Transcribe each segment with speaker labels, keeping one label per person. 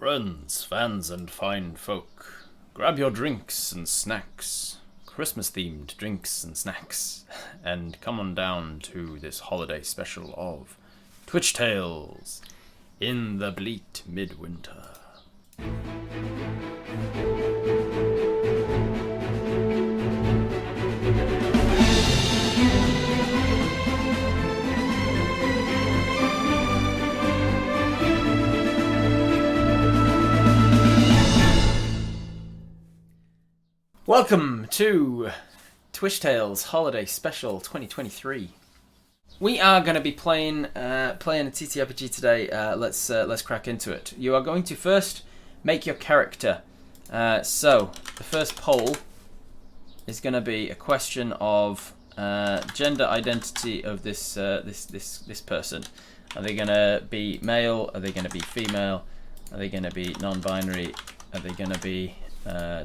Speaker 1: Friends, fans, and fine folk, grab your drinks and snacks, Christmas-themed drinks and snacks, and come on down to this holiday special of Twitch Tales in the Bleat Midwinter. Welcome to Twitch Tales Holiday Special 2023. We are going to be playing a ttrpg today. Let's crack into it. You are going to first make your character. So the first poll is going to be a question of gender identity of this person. Are they going to be male? Are they going to be female? Are they going to be non-binary? Are they going to be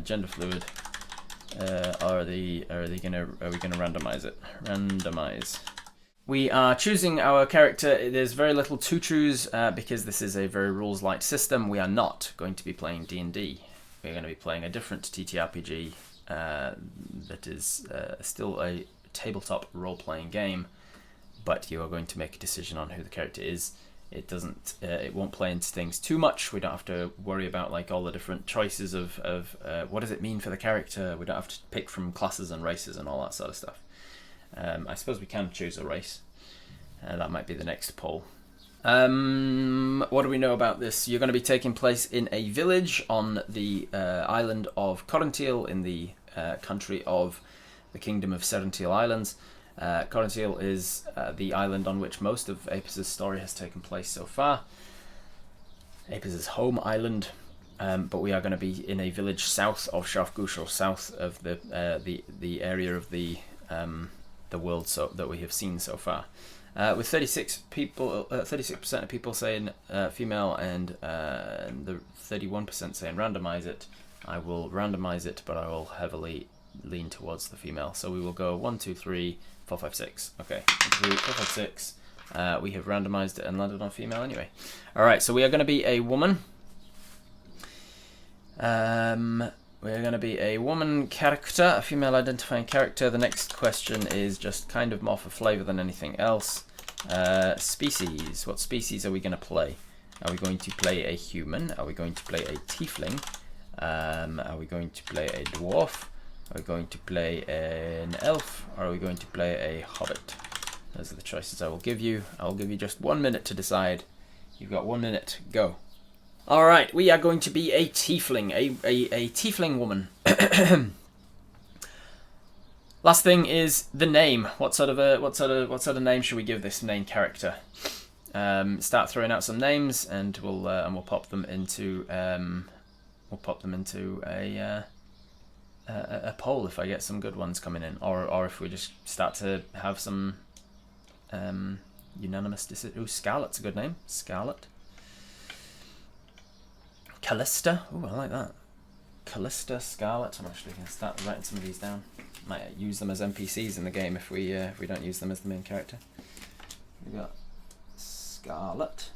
Speaker 1: gender fluid? Are we gonna randomize it? Randomize. We are choosing our character. There's very little to choose because this is a very rules light system. We are not going to be playing D&D. We're going to be playing a different ttrpg that is still a tabletop role-playing game, but you are going to make a decision on who the character is. It won't play into things too much. We don't have to worry about like all the different choices of what does it mean for the character. We don't have to pick from classes and races and all that sort of stuff. I suppose we can choose a race. That might be the next poll. What do we know about this? You're going to be taking place in a village on the island of Corintiel in the country of the Kingdom of Serentiel Islands. Corintiel is the island on which most of Apis' story has taken place so far. Apis' home island, but we are going to be in a village south of Shafgush, or south of the area of the world that we have seen so far. With 36% of people saying female and the 31% saying randomize it. I will randomize it, but I will heavily lean towards the female. So we will go 1, 2, 3, 4, 5, 6. Okay, 1, 2, 3, 4, 5, 6. We have randomized it and landed on female anyway. Alright, so we are going to be a woman. We're going to be a woman character, a female identifying character. The next question is just kind of more for flavour than anything else. Species. What species are we going to play? Are we going to play a human? Are we going to play a tiefling? Are we going to play a dwarf? Are we going to play an elf, or are we going to play a hobbit? Those are the choices I will give you. I will give you just 1 minute to decide. You've got 1 minute. Go. Alright, we are going to be a tiefling. A tiefling woman. Last thing is the name. What sort of name should we give this main character? Start throwing out some names, and we'll pop them into a poll if I get some good ones coming in, or if we just start to have some unanimous decision. Ooh, Scarlet's a good name. Scarlet. Callista. Ooh, I like that. Callista, Scarlet. I'm actually going to start writing some of these down. Might use them as NPCs in the game if we don't use them as the main character. We've got Scarlet,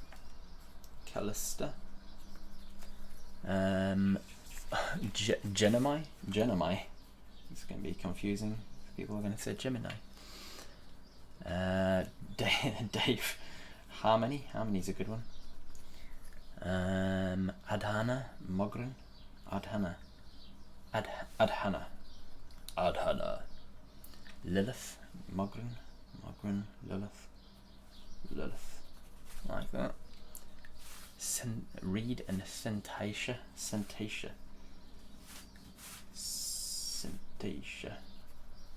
Speaker 1: Callista. Gemini. It's going to be confusing. People are going to say Gemini. Dave. Harmony. Harmony's a good one. Adhana. Mogren. Adhana. Adhana. Lilith. Mogren. Lilith. Like that. Reed and Centatia.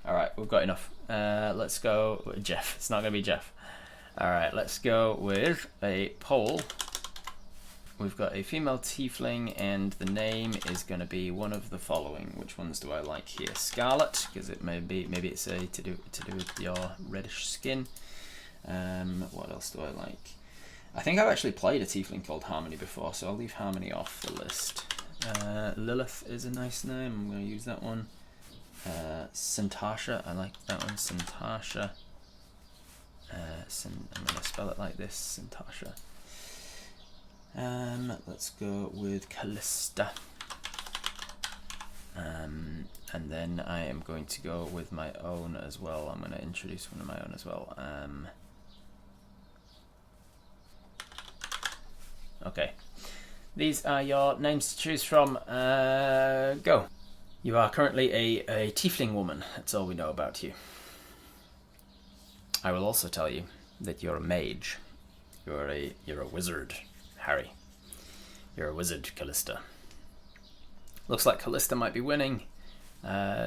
Speaker 1: Alright, we've got enough. Let's go with Jeff. It's not going to be Jeff. Alright, let's go with a poll. We've got a female tiefling, and the name is going to be one of the following. Which ones do I like here? Scarlet, because it maybe it's to do with your reddish skin. What else do I like? I think I've actually played a tiefling called Harmony before, so I'll leave Harmony off the list. Lilith is a nice name. I'm going to use that one. Centasha, I like that one. Centasha. I'm going to spell it like this. Centasha. Let's go with Callista. And then I am going to go with my own as well. I'm going to introduce one of my own as well. Okay. These are your names to choose from. Go. You are currently a tiefling woman. That's all we know about you. I will also tell you that you're a mage. You're a wizard, Harry. You're a wizard, Callista. Looks like Callista might be winning.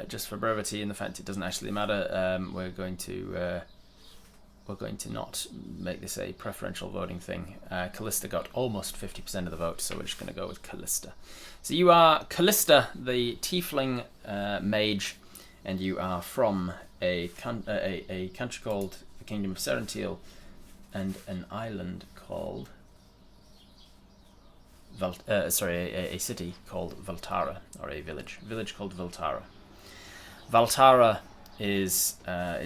Speaker 1: Just for brevity and the fact it doesn't actually matter, we're going to not make this a preferential voting thing. Callista got almost 50% of the vote, so we're just going to go with Callista. So you are Callista, the tiefling mage, and you are from a country called the Kingdom of Serentiel, and an island called a city called Valtara, or a village called Valtara. Valtara is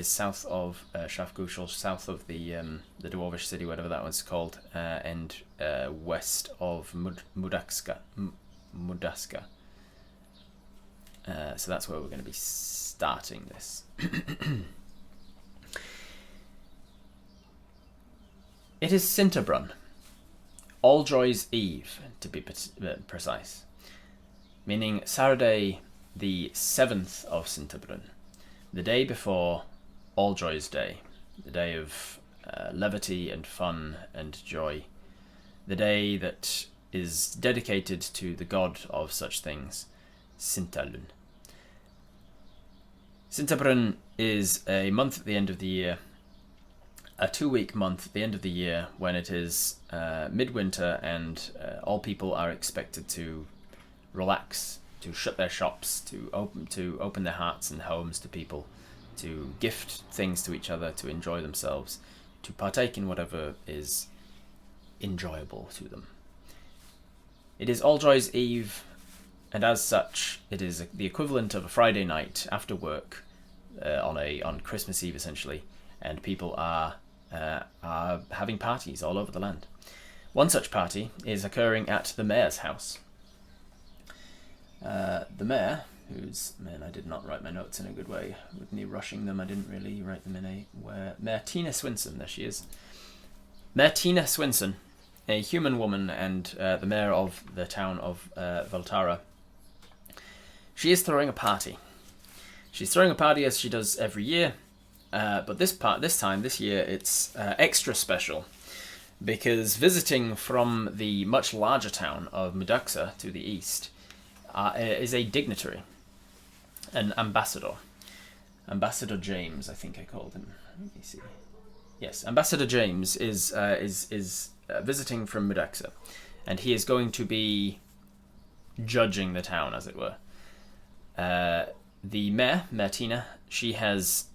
Speaker 1: south of Shafgush, or south of the dwarvish city, whatever that one's called, and west of Mudaska. So that's where we're going to be starting this. It is Cinterbrunn, Alljoy's Eve, to be precise, meaning Saturday the 7th of Cinterbrunn, the day before Alljoy's Day, the day of levity and fun and joy, the day that is dedicated to the god of such things, Cintalun. Cinterbrunn is a month at the end of the year, a 2-week month at the end of the year, when it is midwinter and all people are expected to relax, to shut their shops, to open their hearts and homes to people, to gift things to each other, to enjoy themselves, to partake in whatever is enjoyable to them. It is Alljoy's Eve, and as such, it is the equivalent of a Friday night after work on Christmas Eve, essentially, and people are having parties all over the land. One such party is occurring at the mayor's house. The mayor, I did not write my notes in a good way. With me rushing them, I didn't really write them in a where. Mayor Tina Swinson, there she is. Mayor Tina Swinson, a human woman and the mayor of the town of Valtara. She is throwing a party. She's throwing a party as she does every year. But this year, it's extra special, because visiting from the much larger town of Mudaxa to the east is a dignitary, an ambassador. Ambassador James, I think I called him. Let me see. Yes, Ambassador James is visiting from Mudaxa, and he is going to be judging the town, as it were. The mayor, Martina, she has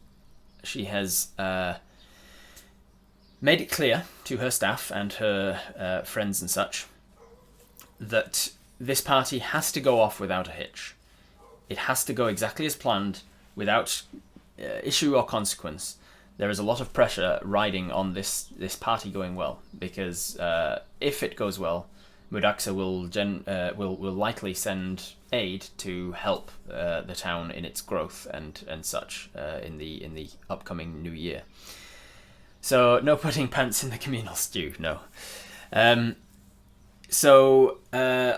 Speaker 1: made it clear to her staff and her friends and such that this party has to go off without a hitch. It has to go exactly as planned, without issue or consequence. There is a lot of pressure riding on this party going well, because if it goes well, Mudaxa will likely send aid to help the town in its growth and such in the upcoming new year. So no putting pants in the communal stew, no. So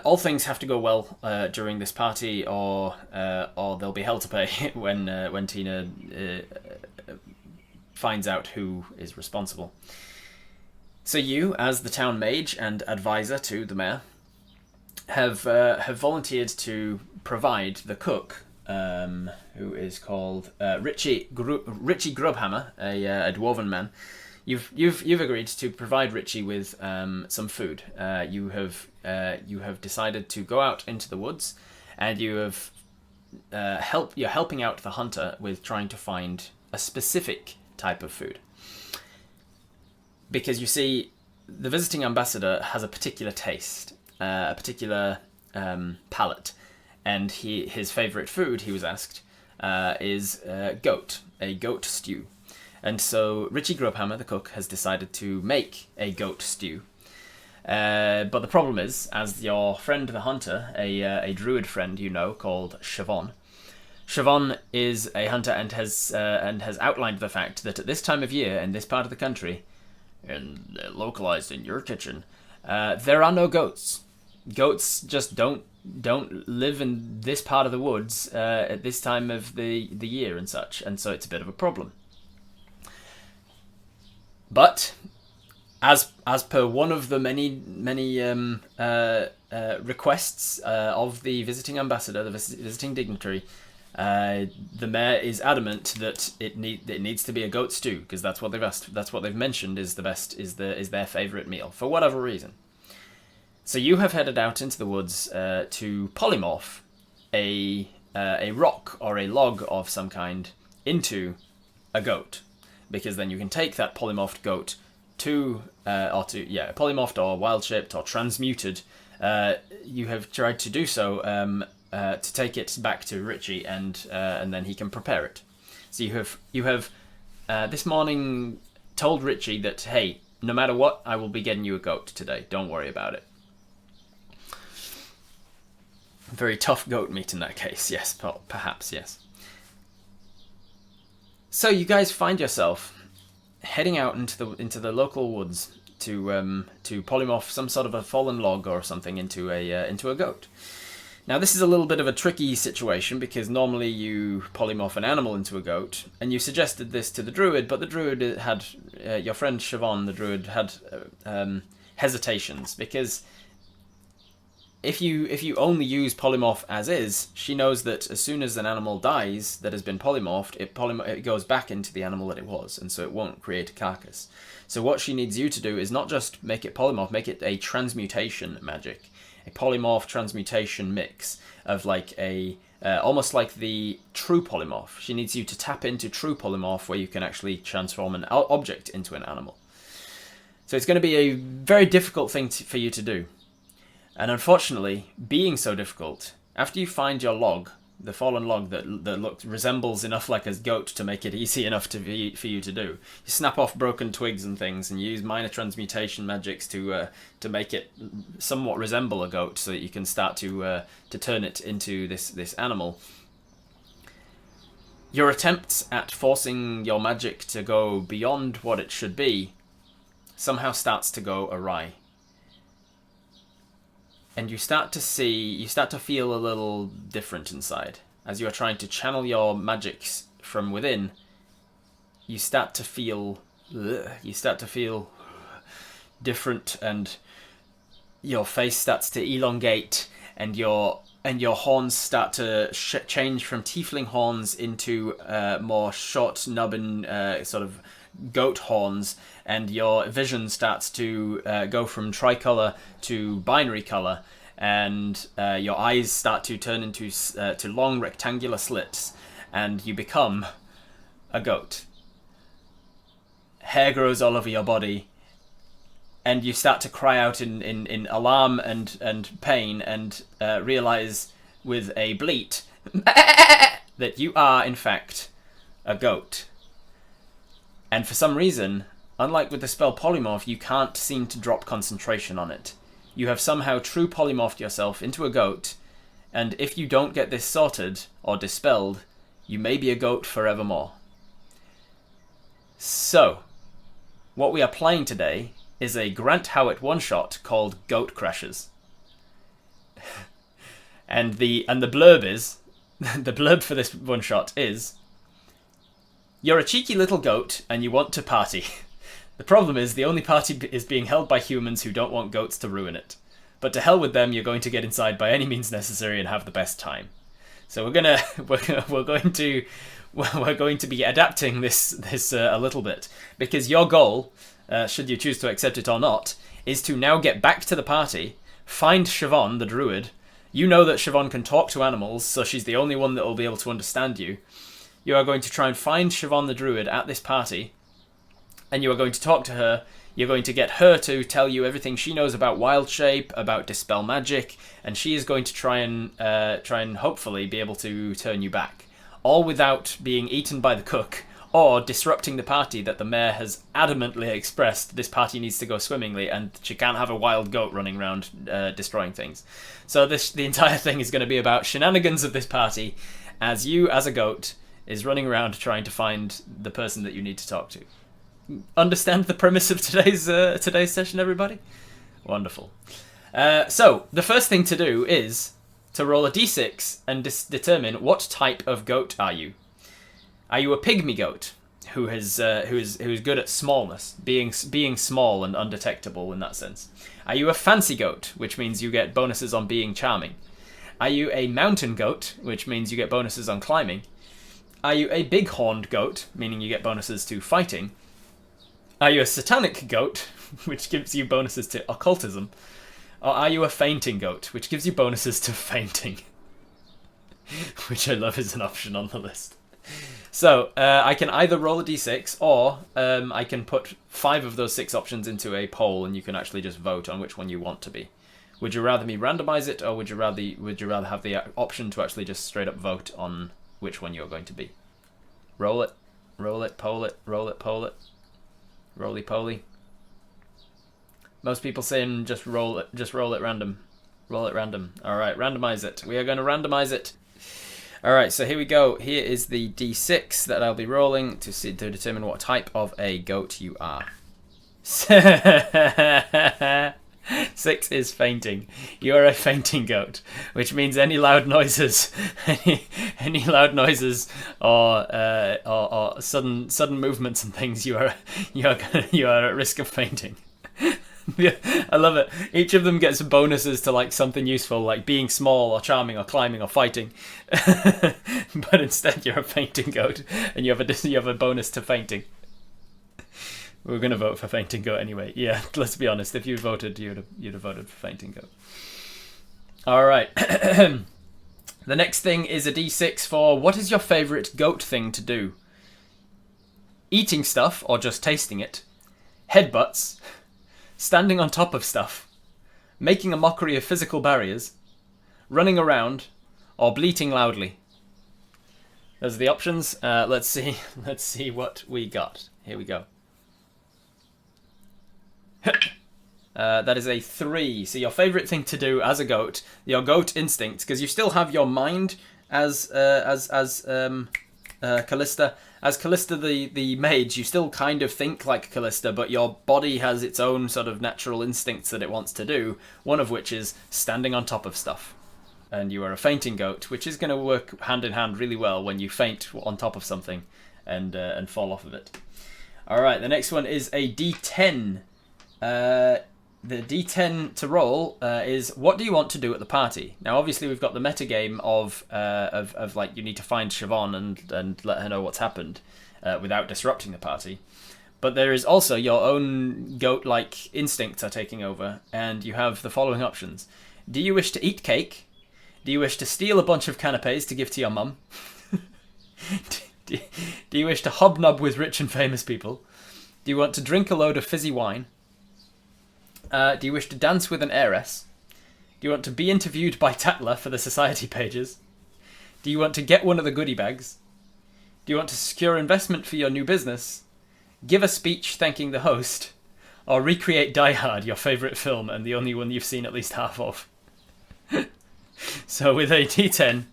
Speaker 1: all things have to go well during this party, or they'll be hell to pay when Tina finds out who is responsible. So you, as the town mage and advisor to the mayor, have volunteered to provide the cook, who is called Richie Grubhammer, a dwarven man. You've agreed to provide Richie with some food. You have decided to go out into the woods, and you're helping out the hunter with trying to find a specific type of food. Because you see, the visiting ambassador has a particular taste, a particular palate, and his favourite food, he was asked, is a goat stew. And so Richie Grubhammer, the cook, has decided to make a goat stew. But the problem is, as your friend the hunter, a druid friend you know called Siobhan, Siobhan is a hunter and has outlined the fact that at this time of year in this part of the country, and localized in your kitchen, there are no goats. Goats just don't live in this part of the woods at this time of the year and such, and so it's a bit of a problem. But as per one of the many requests of the visiting ambassador, the visiting dignitary, the mayor is adamant that it needs to be a goat stew, because that's what they've asked. That's what they've mentioned is their favourite meal for whatever reason. So you have headed out into the woods to polymorph a rock or a log of some kind into a goat, because then you can take that polymorphed goat polymorphed or wild shaped or transmuted. You have tried to do so to take it back to Richie, and then he can prepare it. So you have this morning told Richie that, hey, no matter what, I will be getting you a goat today. Don't worry about it. Very tough goat meat in that case, yes, perhaps, yes. So you guys find yourself heading out into the local woods to polymorph some sort of a fallen log or something into a goat. Now this is a little bit of a tricky situation, because normally you polymorph an animal into a goat, and you suggested this to the druid, but the druid had your friend Siobhan, the druid, had hesitations, because if you only use polymorph as is, she knows that as soon as an animal dies that has been polymorphed, it goes back into the animal that it was, and so it won't create a carcass. So what she needs you to do is not just make it polymorph, make it a transmutation magic, a polymorph transmutation mix of like almost like the true polymorph. She needs you to tap into true polymorph, where you can actually transform an object into an animal. So it's going to be a very difficult thing for you to do. And unfortunately, being so difficult, after you find your log, the fallen log that resembles enough like a goat to make it easy enough for you to do, you snap off broken twigs and things, and you use minor transmutation magics to make it somewhat resemble a goat, so that you can start to turn it into this animal. Your attempts at forcing your magic to go beyond what it should be somehow starts to go awry. And you start to feel a little different inside. As you are trying to channel your magics from within, you start to feel different, and your face starts to elongate, and your horns start to change from tiefling horns into more short, nubbin sort of goat horns, and your vision starts to go from tricolour to binary colour, and your eyes start to turn into to long rectangular slits, and you become a goat. Hair grows all over your body, and you start to cry out in alarm and pain, and realise with a bleat that you are in fact a goat. And for some reason, unlike with the spell Polymorph, you can't seem to drop concentration on it. You have somehow true polymorphed yourself into a goat, and if you don't get this sorted or dispelled, you may be a goat forevermore. So, what we are playing today is a Grant Howitt one-shot called Goatcrashers. and the blurb is, the blurb for this one-shot is, you're a cheeky little goat and you want to party. The problem is the only party is being held by humans who don't want goats to ruin it. But to hell with them, you're going to get inside by any means necessary and have the best time. So we're going to be adapting this a little bit, because your goal, should you choose to accept it or not, is to now get back to the party, find Siobhan the druid. You know that Siobhan can talk to animals, so she's the only one that will be able to understand you. You are going to try and find Siobhan the druid at this party, and you are going to talk to her. You're going to get her to tell you everything she knows about wild shape, about dispel magic, and she is going to try and hopefully be able to turn you back, all without being eaten by the cook or disrupting the party that the mayor has adamantly expressed this party needs to go swimmingly and she can't have a wild goat running around destroying things. So the entire thing is going to be about shenanigans of this party as you, as a goat, is running around trying to find the person that you need to talk to. Understand the premise of today's session, everybody? Wonderful. So the first thing to do is to roll a d6 and determine what type of goat are you. Are you a pygmy goat who's good at smallness, being small and undetectable in that sense? Are you a fancy goat, which means you get bonuses on being charming? Are you a mountain goat, which means you get bonuses on climbing? Are you a big-horned goat, meaning you get bonuses to fighting? Are you a satanic goat, which gives you bonuses to occultism? Or are you a fainting goat, which gives you bonuses to fainting? Which I love is an option on the list. So, I can either roll a d6, or I can put 5 of those 6 options into a poll, and you can actually just vote on which one you want to be. Would you rather me randomize it, or would you rather have the option to actually just straight up vote on which one you're going to be? Roll it, poll it, roll it, poll it. Roly-poly. Most people saying just roll it random. Roll it random. Alright, randomize it. We are going to randomize it. Alright, so here we go. Here is the d6 that I'll be rolling to determine what type of a goat you are. 6 is fainting. You are a fainting goat, which means any loud noises, any loud noises or sudden movements and things, you are at risk of fainting. Yeah, I love it. Each of them gets bonuses to like something useful, like being small or charming or climbing or fighting. But instead, you're a fainting goat, and you have a bonus to fainting. We're gonna vote for fainting goat anyway. Yeah, let's be honest. If you voted, you'd have voted for fainting goat. All right. The next thing is a d6 for what is your favorite goat thing to do? Eating stuff or just tasting it? Headbutts? Standing on top of stuff? Making a mockery of physical barriers? Running around? Or bleating loudly? Those are the options. Let's see what we got. Here we go. That is a 3. So your favourite thing to do as a goat, your goat instinct, because you still have your mind as Callista. As Callista the mage, you still kind of think like Callista, but your body has its own sort of natural instincts that it wants to do, one of which is standing on top of stuff. And you are a fainting goat, which is going to work hand in hand really well when you faint on top of something and fall off of it. Alright, the next one is a d10. The d10 to roll is what do you want to do at the party? Now, obviously, we've got the metagame of like you need to find Siobhan and let her know what's happened without disrupting the party. But there is also your own goat-like instincts are taking over, and you have the following options. Do you wish to eat cake? Do you wish to steal a bunch of canapes to give to your mum? Do you wish to hobnob with rich and famous people? Do you want to drink a load of fizzy wine? Do you wish to dance with an heiress? Do you want to be interviewed by Tatler for the society pages? Do you want to get one of the goodie bags? Do you want to secure investment for your new business? Give a speech thanking the host? Or recreate Die Hard, your favourite film and the only one you've seen at least half of? So with a d10,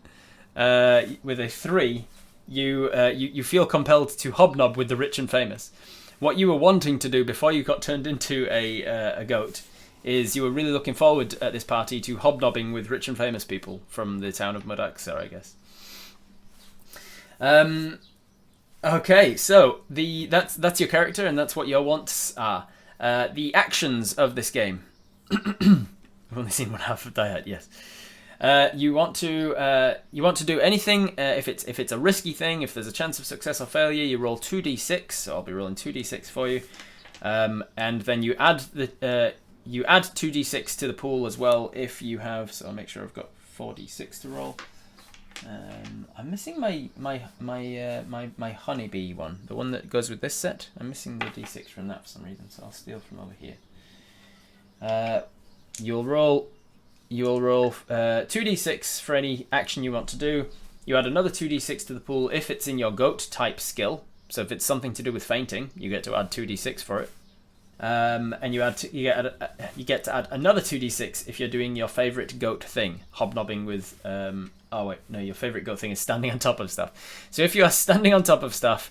Speaker 1: with a 3, you feel compelled to hobnob with the rich and famous. What you were wanting to do before you got turned into a goat is you were really looking forward at this party to hobnobbing with rich and famous people from the town of Madaxar, I guess. Okay, so that's your character and that's what your wants are. The actions of this game. I've only seen one half of Die Hard, yes. You want to do anything if it's a risky thing. If there's a chance of success or failure, you roll 2d6. So I'll be rolling 2d6 for you, and then you add 2d6 to the pool as well if you have. So I'll make sure I've got 4d6 to roll. I'm missing my honeybee one, the one that goes with this set. I'm missing the d6 from that for some reason, so I'll steal from over here. You'll roll 2d6 for any action you want to do. You add another 2d6 to the pool if it's in your goat type skill. So if it's something to do with fainting, you get to add 2d6 for it. And you get to add another 2d6 if you're doing your favourite goat thing, hobnobbing with... oh wait, no, your favourite goat thing is standing on top of stuff. So if you are standing on top of stuff,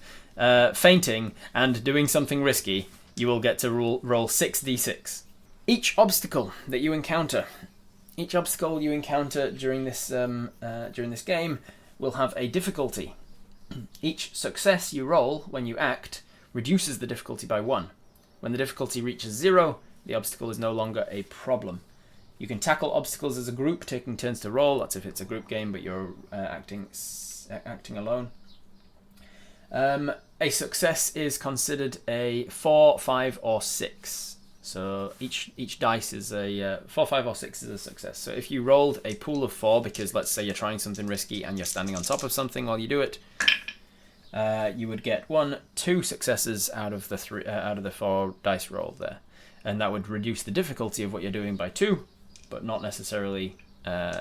Speaker 1: fainting, and doing something risky, you will get to roll 6d6. Each obstacle you encounter during this game will have a difficulty. Each success you roll when you act reduces the difficulty by 1. When the difficulty reaches 0, the obstacle is no longer a problem. You can tackle obstacles as a group, taking turns to roll. That's if it's a group game, but you're acting alone. A success is considered a 4, 5, or 6. So each dice is a 4, 5, or 6 is a success. So if you rolled a pool of 4, because let's say you're trying something risky and you're standing on top of something while you do it, you would get 1, 2 successes out of the 4 dice rolled there, and that would reduce the difficulty of what you're doing by 2, but not necessarily end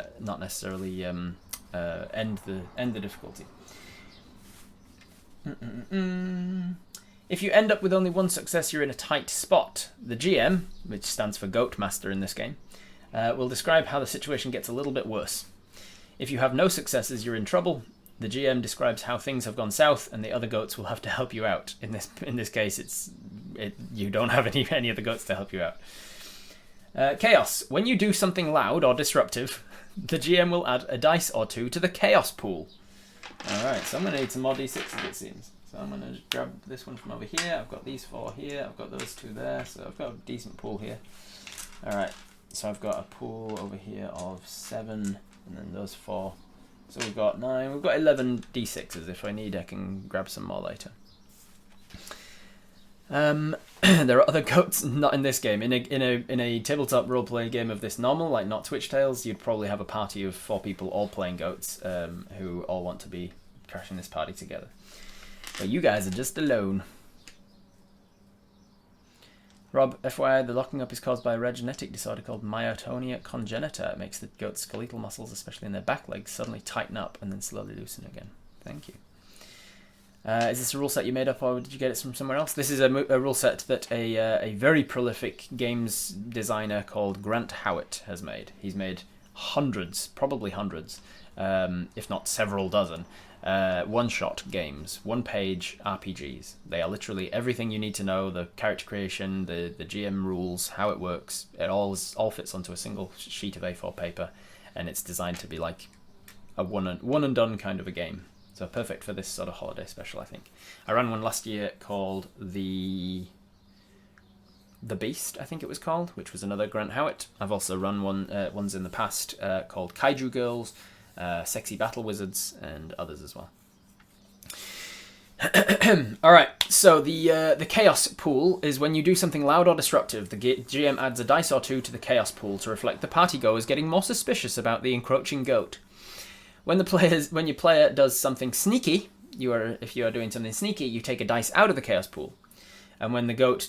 Speaker 1: the difficulty. If you end up with only 1 success, you're in a tight spot. The GM, which stands for Goat Master in this game, will describe how the situation gets a little bit worse. If you have no successes, you're in trouble. The GM describes how things have gone south, and the other goats will have to help you out. In this case, you don't have any of the goats to help you out. Chaos. When you do something loud or disruptive, the GM will add a dice or 2 to the chaos pool. Alright, so I'm going to need some more d6s, it seems. So I'm going to grab this one from over here. I've got these 4 here. I've got those 2 there. So I've got a decent pool here. Alright, so I've got a pool over here of 7, and then those 4. So we've got 9. We've got 11 d6s. If I need, I can grab some more later. There are other goats not in this game. In a tabletop roleplay game of this normal, like not Twitch Tales, you'd probably have a party of 4 people all playing goats, who all want to be crashing this party together. But you guys are just alone. Rob, FYI, the locking up is caused by a rare genetic disorder called myotonia congenita. It makes the goat's skeletal muscles, especially in their back legs, suddenly tighten up and then slowly loosen again. Thank you. Is this a rule set you made up, or did you get it from somewhere else? This is a rule set that a very prolific games designer called Grant Howitt has made. He's made hundreds, probably hundreds, if not several dozen, one-shot games, one-page RPGs. They are literally everything you need to know: the character creation, the GM rules, how it works. It all fits onto a single sheet of A4 paper, and it's designed to be like a one and done kind of a game. So perfect for this sort of holiday special, I think. I ran one last year called The Beast, I think it was called, which was another Grant Howitt. I've also run ones in the past called Kaiju Girls, Sexy Battle Wizards, and others as well. Alright, so the Chaos Pool is when you do something loud or disruptive, the GM adds a dice or 2 to the Chaos Pool to reflect the partygoers getting more suspicious about the encroaching goat. When your player does something sneaky, if you are doing something sneaky, you take a dice out of the Chaos Pool. And when the goat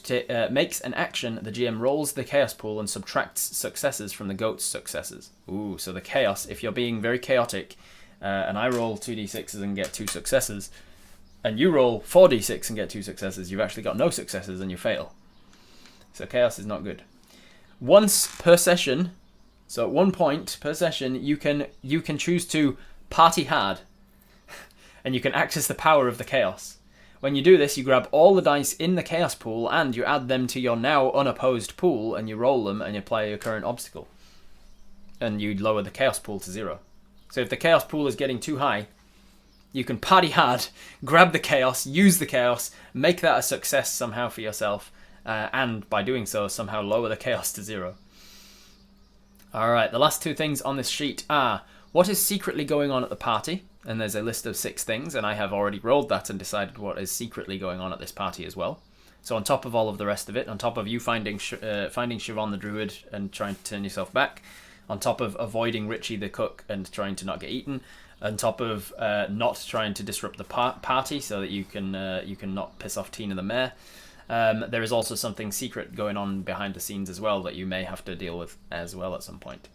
Speaker 1: makes an action, the GM rolls the Chaos Pool and subtracts successes from the goat's successes. Ooh, so the chaos, if you're being very chaotic, and I roll 2d6s and get 2 successes, and you roll 4d6 and get 2 successes, you've actually got no successes and you fail. So chaos is not good. Once per session, so at 1 point per session, you can choose to party hard, and you can access the power of the chaos. When you do this, you grab all the dice in the chaos pool and you add them to your now unopposed pool, and you roll them and you apply your current obstacle. And you lower the chaos pool to 0. So if the chaos pool is getting too high, you can party hard, grab the chaos, use the chaos, make that a success somehow for yourself, and by doing so, somehow lower the chaos to 0. Alright, the last 2 things on this sheet are what is secretly going on at the party, and there's a list of 6 things, and I have already rolled that and decided what is secretly going on at this party as well. So on top of all of the rest of it, on top of you finding Siobhan the Druid and trying to turn yourself back, on top of avoiding Richie the Cook and trying to not get eaten, on top of not trying to disrupt the party so that you can not piss off Tina the Mayor, there is also something secret going on behind the scenes as well that you may have to deal with as well at some point.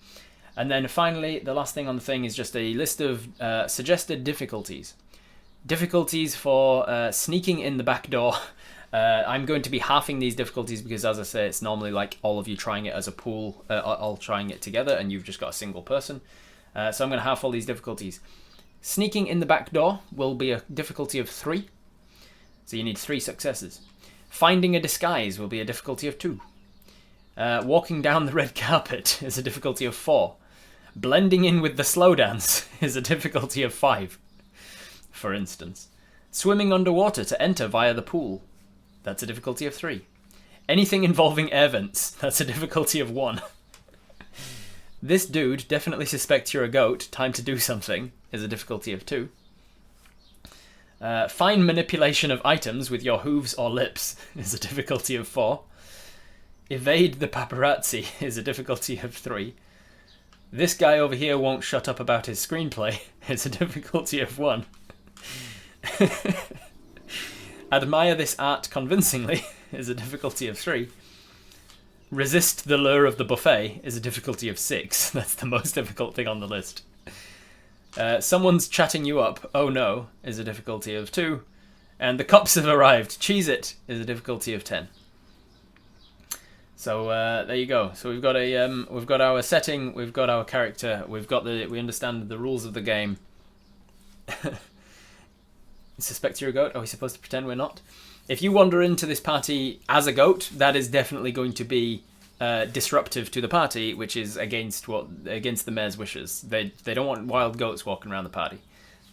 Speaker 1: And then finally, the last thing on the thing is just a list of suggested difficulties. Difficulties for sneaking in the back door. I'm going to be halving these difficulties because, as I say, it's normally like all of you trying it as a pool, all trying it together, and you've just got a single person. So I'm going to halve all these difficulties. Sneaking in the back door will be a difficulty of 3. So you need 3 successes. Finding a disguise will be a difficulty of 2. Walking down the red carpet is a difficulty of 4. Blending in with the slow dance is a difficulty of 5, for instance. Swimming underwater to enter via the pool, that's a difficulty of 3. Anything involving air vents, that's a difficulty of 1. This dude definitely suspects you're a goat, time to do something, is a difficulty of 2. Fine manipulation of items with your hooves or lips is a difficulty of 4. Evade the paparazzi is a difficulty of 3. This guy over here won't shut up about his screenplay is a difficulty of 1. Admire this art convincingly is a difficulty of 3. Resist the lure of the buffet is a difficulty of 6. That's the most difficult thing on the list. Someone's chatting you up, oh no, is a difficulty of 2. And the cops have arrived, cheese it, is a difficulty of 10. So there you go. So we've got our setting, we've got our character, we understand the rules of the game. Suspect you're a goat? Are we supposed to pretend we're not? If you wander into this party as a goat, that is definitely going to be disruptive to the party, which is against the mayor's wishes. They don't want wild goats walking around the party.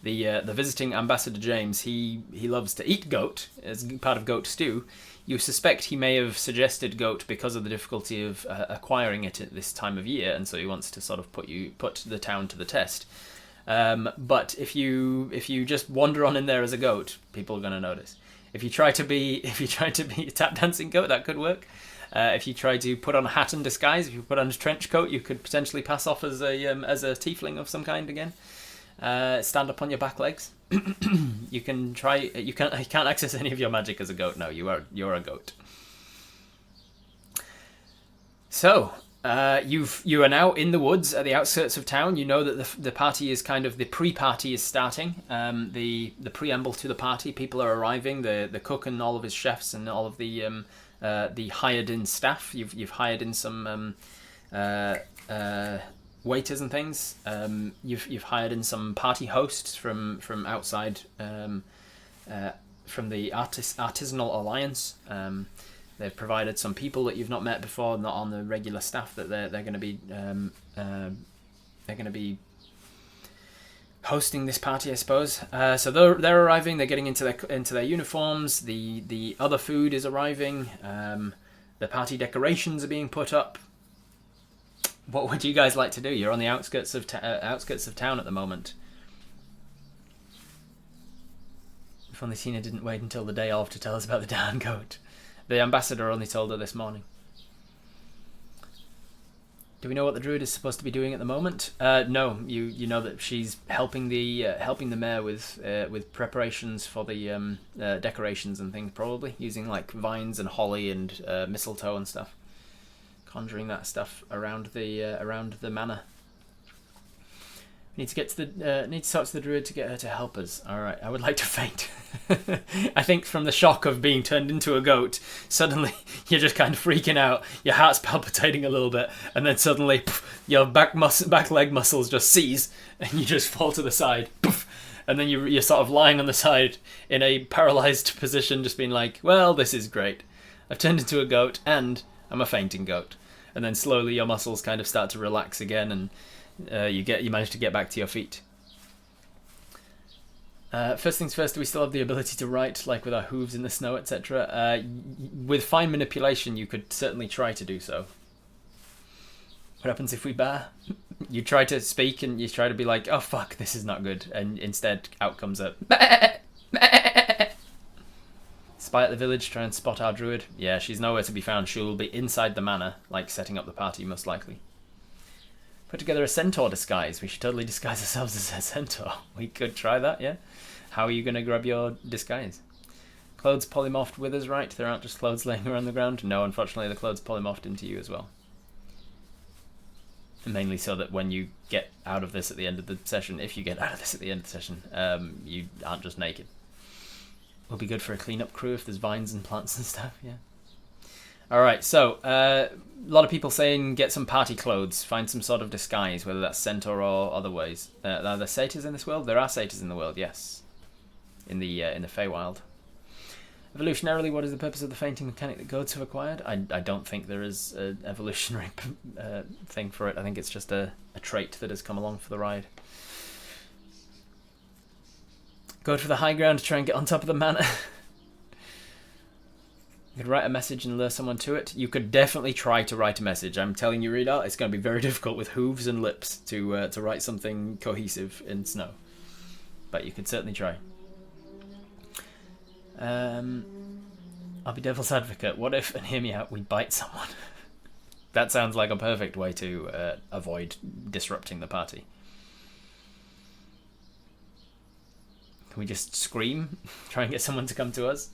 Speaker 1: The visiting ambassador James, he loves to eat goat as part of goat stew. You suspect he may have suggested goat because of the difficulty of acquiring it at this time of year, and so he wants to sort of put the town to the test. But if you just wander on in there as a goat, people are going to notice. If you try to be a tap dancing goat, that could work. If you try to put on a hat and disguise, if you put on a trench coat, you could potentially pass off as a tiefling of some kind again. Stand up on your back legs. You can try. You can't access any of your magic as a goat. No, you're a goat. So you are now in the woods at the outskirts of town. You know that the party is the pre-party is starting. The preamble to the party. People are arriving. The cook and all of his chefs and all of the hired-in staff. You've hired in some waiters and things. You've hired in some party hosts from outside, from the Artisanal Alliance. They've provided some people that you've not met before, not on the regular staff, that they're going to be hosting this party, I suppose. So they're arriving. They're getting into their uniforms. The other food is arriving. The party decorations are being put up. What would you guys like to do? You're on the outskirts of town at the moment. If only Tina didn't wait until the day of to tell us about the darn goat. The ambassador only told her this morning. Do we know what the druid is supposed to be doing at the moment? No, you know that she's helping the mayor with preparations for the decorations and things, probably using like vines and holly and mistletoe and stuff, conjuring that stuff around the manor. Need to talk to the druid to get her to help us. All right, I would like to faint. I think from the shock of being turned into a goat, suddenly you're just kind of freaking out. Your heart's palpitating a little bit, and then suddenly your back leg muscles just seize, and you just fall to the side. And then you're sort of lying on the side in a paralyzed position, just being like, "Well, this is great. I've turned into a goat, and I'm a fainting goat." And then slowly your muscles kind of start to relax again, and you manage to get back to your feet. First things first, do we still have the ability to write, like with our hooves in the snow, etc.? With fine manipulation, you could certainly try to do so. What happens if we bar? You try to speak and you try to be like, "Oh fuck, this is not good," and instead out comes a spy at the village, try and spot our druid. Yeah, she's nowhere to be found. She'll be inside the manor, like setting up the party, most likely. Put together a centaur disguise. We should totally disguise ourselves as a centaur. We could try that, yeah. How are you going to grab your disguise? Clothes polymorphed with us, right? There aren't just clothes laying around the ground? No, unfortunately the clothes polymorphed into you as well. mainly so that when you get out of this at the end of the session, if you get out of this at the end of the session, you aren't just naked. Will be good for a cleanup crew if there's vines and plants and stuff, yeah. Alright, so, a lot of people saying get some party clothes, find some sort of disguise, whether that's centaur or other ways. Are there satyrs in this world? There are satyrs in the world, yes. In the Feywild. Evolutionarily, what is the purpose of the fainting mechanic that goats have acquired? I don't think there is an evolutionary thing for it. I think it's just a trait that has come along for the ride. Go for the high ground to try and get on top of the manor. You could write a message and lure someone to it. You could definitely try to write a message. I'm telling you, Reader, it's going to be very difficult with hooves and lips to write something cohesive in snow. But you could certainly try. I'll be devil's advocate. What if, and hear me out, we bite someone? That sounds like a perfect way to avoid disrupting the party. Can we just scream? Try and get someone to come to us?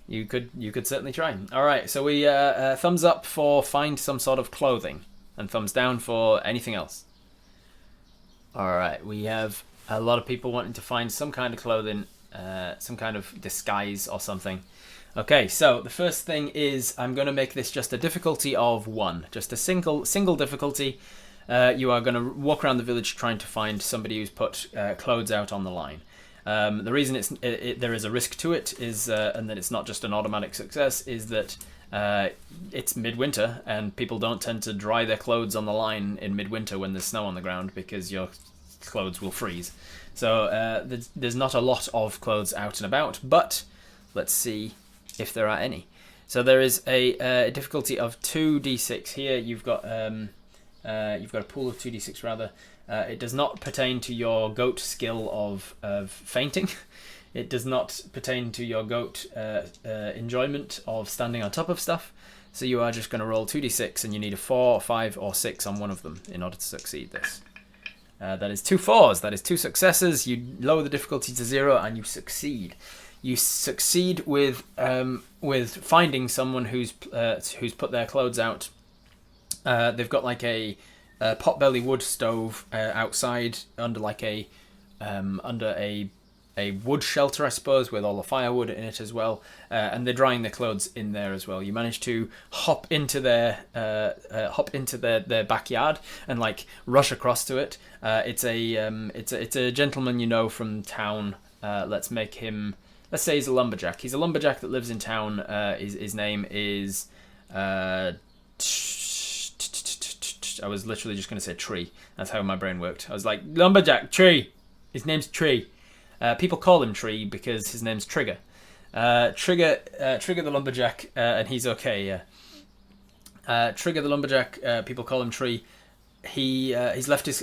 Speaker 1: You could certainly try. Alright, so we thumbs up for find some sort of clothing, and thumbs down for anything else. Alright, we have a lot of people wanting to find some kind of clothing, some kind of disguise or something. Okay, so the first thing is I'm going to make this just a difficulty of 1. Just a single difficulty. You are going to walk around the village trying to find somebody who's put clothes out on the line. The reason there is a risk to it is, and that it's not just an automatic success, is that it's midwinter and people don't tend to dry their clothes on the line in midwinter when there's snow on the ground because your clothes will freeze. So there's not a lot of clothes out and about, but let's see if there are any. So there is a difficulty of 2d6 here. You've got a pool of 2d6 rather. It does not pertain to your goat skill of fainting. It does not pertain to your goat enjoyment of standing on top of stuff. So you are just going to roll 2d6 and you need a 4, 5 or 6 on one of them in order to succeed this. That is 2 4s. That is 2 successes. You lower the difficulty to 0 and you succeed. You succeed with finding someone who's put their clothes out. They've got like a potbelly wood stove outside under like a wood shelter, I suppose, with all the firewood in it as well, and they're drying their clothes in there as well. You manage to hop into their backyard and like rush across to it. It's a gentleman you know from town. Let's say he's a lumberjack. He's a lumberjack that lives in town. His name is I was literally just going to say Tree. That's how my brain worked. I was like, lumberjack, Tree. His name's Tree. People call him Tree because his name's Trigger. Trigger the lumberjack, and he's okay. Yeah. Trigger the lumberjack. People call him Tree. He's left his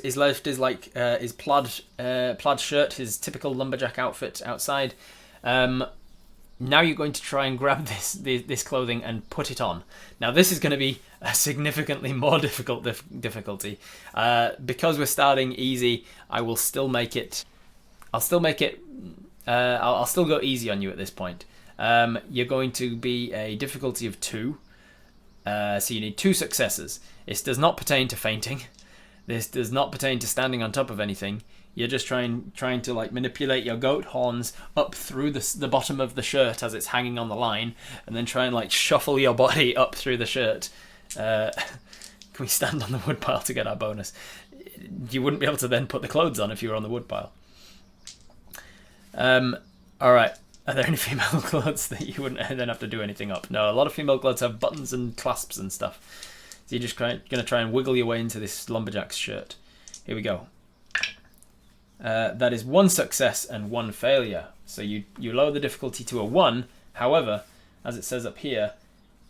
Speaker 1: plaid shirt, his typical lumberjack outfit outside. Now you're going to try and grab this clothing and put it on. Now this is going to be a significantly more difficult difficulty. Because we're starting easy, I'll still go easy on you at this point. You're going to be a difficulty of 2. So you need 2 successes. This does not pertain to fainting. This does not pertain to standing on top of anything. You're just trying to like manipulate your goat horns up through the bottom of the shirt as it's hanging on the line, and then try and like shuffle your body up through the shirt. Can we stand on the woodpile to get our bonus? You wouldn't be able to then put the clothes on if you were on the woodpile. All right. Are there any female clothes that you wouldn't then have to do anything up? No, a lot of female clothes have buttons and clasps and stuff. So you're just going to try and wiggle your way into this lumberjack's shirt. Here we go. That is 1 success and 1 failure. So you lower the difficulty to a 1. However, as it says up here,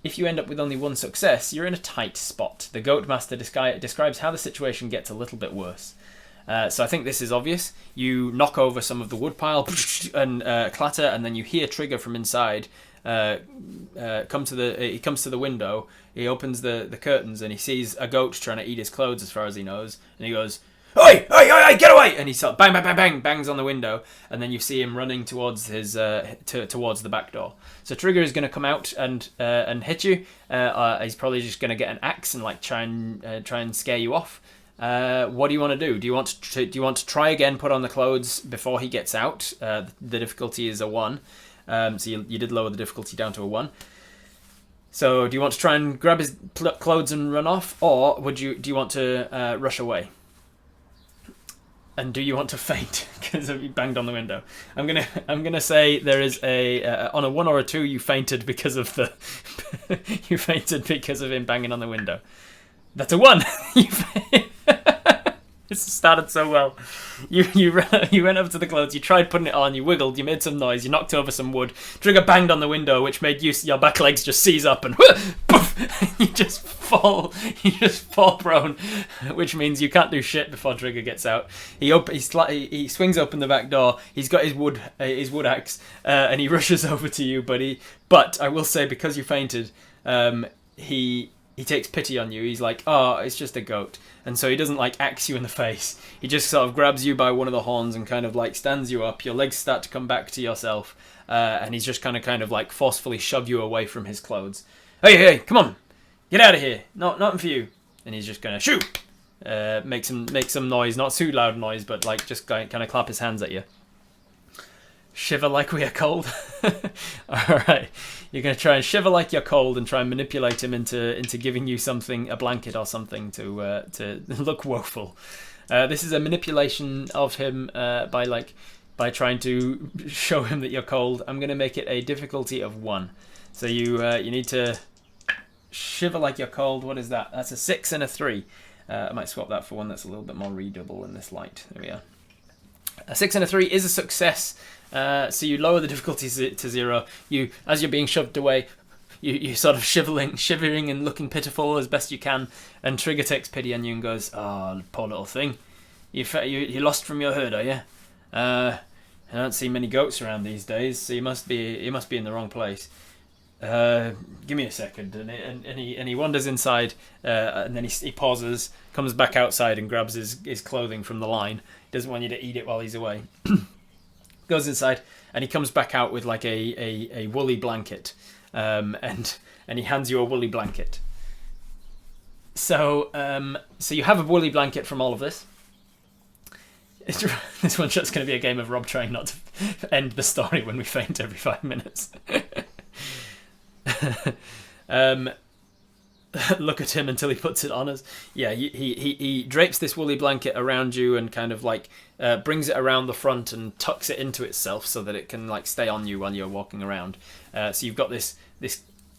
Speaker 1: if you end up with only 1 success, you're in a tight spot. The Goat Master describes how the situation gets a little bit worse. So I think this is obvious. You knock over some of the woodpile and clatter, and then you hear Trigger from inside. He comes to the window. He opens the curtains and he sees a goat trying to eat his clothes, as far as he knows. And he goes, "Oi, oi, oi, get away!" And he sort of bang, bang, bang, bang, bangs on the window, and then you see him running towards his towards the back door. So Trigger is going to come out and hit you. He's probably just going to get an axe and like try and scare you off. What do you want to do? Do you want to try again? Put on the clothes before he gets out. The difficulty is a 1, so you did lower the difficulty down to a 1. So do you want to try and grab his clothes and run off, or do you want to rush away? And do you want to faint because you banged on the window? I'm gonna say there is on a 1 or a 2 you fainted because of the you fainted because of him banging on the window. That's a 1. It started so well. You went up to the clothes, you tried putting it on, you wiggled, you made some noise, you knocked over some wood. Trigger banged on the window, which made your back legs just seize up and poof, you just fall prone, which means you can't do shit before Trigger gets out. He swings open the back door. He's got his wood axe, and he rushes over to you, but I will say, because you fainted, he takes pity on you. He's like, oh, it's just a goat. And so he doesn't like axe you in the face. He just sort of grabs you by one of the horns and kind of like stands you up. Your legs start to come back to yourself. And he's just kind of like forcefully shove you away from his clothes. Hey, come on. Get out of here. Nothing for you. And he's just going to shoot. Make some noise. Not too loud noise, but like just kind of clap his hands at you. Shiver like we are cold. Alright. You're going to try and shiver like you're cold and try and manipulate him into giving you something, a blanket or something, to look woeful. This is a manipulation of him by trying to show him that you're cold. I'm going to make it a difficulty of 1. So you need to shiver like you're cold. What is that? That's a 6 and a 3. I might swap that for one that's a little bit more readable in this light. There we are. A 6 and a 3 is a success. So you lower the difficulty to 0. As you're being shoved away, you sort of shivering and looking pitiful as best you can. And Trigger takes pity on you and goes, "Oh, poor little thing. You lost from your herd, are you? I don't see many goats around these days, so you must be in the wrong place. Give me a second." And he wanders inside, and then he pauses, comes back outside and grabs his clothing from the line. He doesn't want you to eat it while he's away. Goes inside and he comes back out with like a woolly blanket, and he hands you a woolly blanket. So you have a woolly blanket from all of this. This one shot's going to be a game of Rob trying not to end the story when we faint every 5 minutes. Look at him until he puts it on us. Yeah, he drapes this woolly blanket around you and kind of like brings it around the front and tucks it into itself so that it can like stay on you while you're walking around. So you've got this